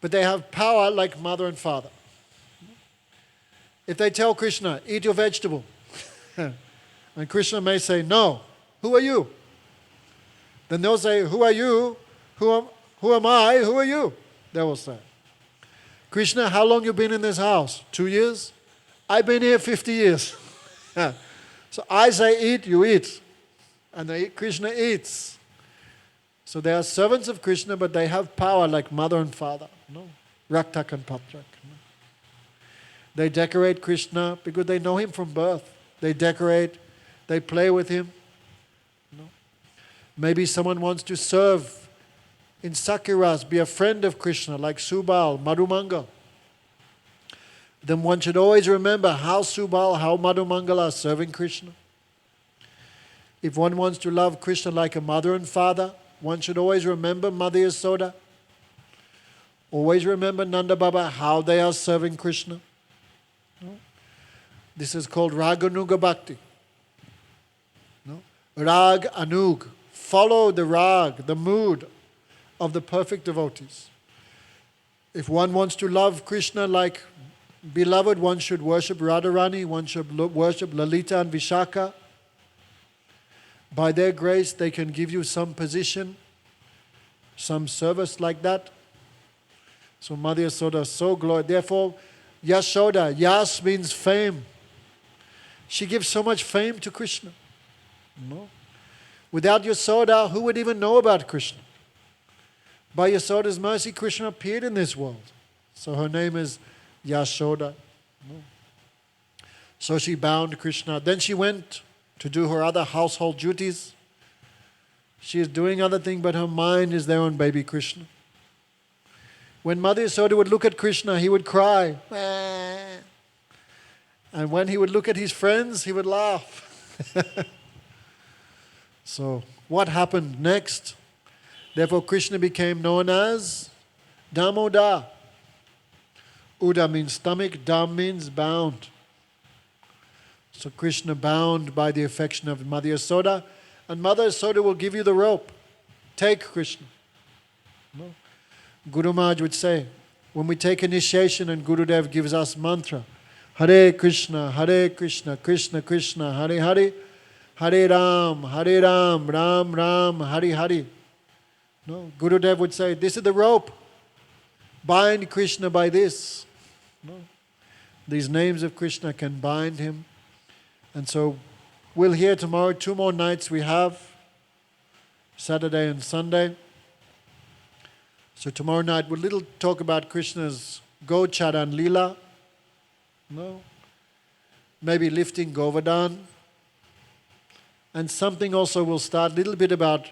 but they have power like mother and father. If they tell Krishna, eat your vegetable, and Krishna may say, no, who are you? Then they'll say, who are you? Who am I? Who are you? They will say. Krishna, how long you been in this house? 2 years? I've been here 50 years. So I say eat, you eat. And Krishna eats. So they are servants of Krishna, but they have power like mother and father. No? Raktak and Patrak. No? They decorate Krishna because they know him from birth. They decorate, they play with him. No? Maybe someone wants to serve in Sakiras, be a friend of Krishna like Subal, Madhumanga. Then one should always remember how Subal, how Madhumangala are serving Krishna. If one wants to love Krishna like a mother and father, one should always remember Mother Yasoda. Always remember Nanda Baba, how they are serving Krishna. No? This is called Raganuga Bhakti. No? Rag Anug. Follow the rag, the mood of the perfect devotees. If one wants to love Krishna like beloved, one should worship Radharani, one should worship Lalita and Vishaka. By their grace, they can give you some position, some service like that. So Mother Yasoda is so glorious. Therefore, Yashoda, Yas means fame. She gives so much fame to Krishna. No? Without Yasoda, who would even know about Krishna? By Yasoda's mercy, Krishna appeared in this world. So her name is Yashoda. No? So she bound Krishna. Then she went to do her other household duties. She is doing other things, but her mind is there on baby Krishna. When Mother Yasoda would look at Krishna, he would cry. And when he would look at his friends, he would laugh. So, what happened next? Therefore, Krishna became known as Damodara. Uda means stomach, Dam means bound. So, Krishna bound by the affection of Mother Yasoda, and Mother Yasoda will give you the rope. Take Krishna. No? Guru Maharaj would say, when we take initiation and Gurudev gives us mantra, Hare Krishna, Krishna Krishna, Hare Hare, Hare Ram, Ram Ram, Hare Hare. No, Gurudev would say, this is the rope. Bind Krishna by this. No. These names of Krishna can bind him. And so we'll hear tomorrow, 2 more nights we have, Saturday and Sunday. So tomorrow night we'll little talk about Krishna's Gocharan Leela. No? Maybe lifting Govardhan. And something also will start a little bit about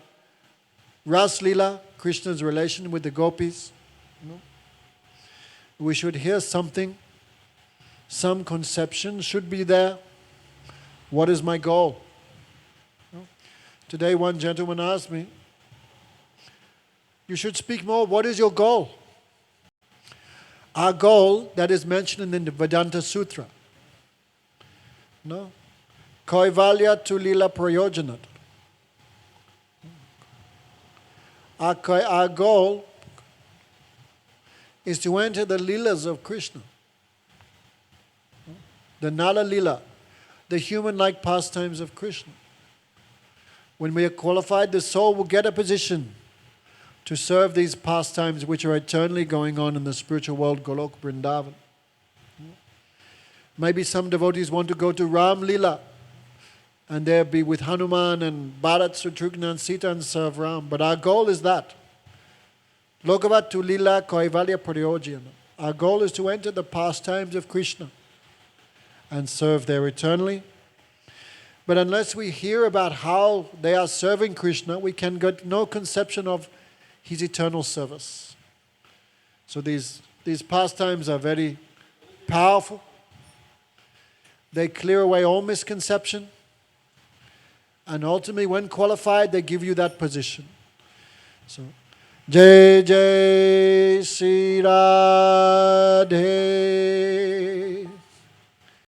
Ras Leela, Krishna's relation with the gopis. No? We should hear something. Some conception should be there. What is my goal? No? Today one gentleman asked me, you should speak more. What is your goal? Our goal that is mentioned in the Vedanta Sutra. No? Kaivalya tu lila prayojanat. Our goal is to enter the leelas of Krishna. The Nala Lila, the human-like pastimes of Krishna. When we are qualified, the soul will get a position to serve these pastimes which are eternally going on in the spiritual world, Golok Vrindavan. Maybe some devotees want to go to Ram Lila and there be with Hanuman and Bharat, Shatrughna and Sita and serve Ram. But our goal is that. Lokavatu Lila Kaivalya Prayojana. Our goal is to enter the pastimes of Krishna and serve there eternally. But unless we hear about how they are serving Krishna, we can get no conception of his eternal service. So these pastimes are very powerful. They clear away all misconception. And ultimately, when qualified, they give you that position. So, Jai Jai Sri Radhe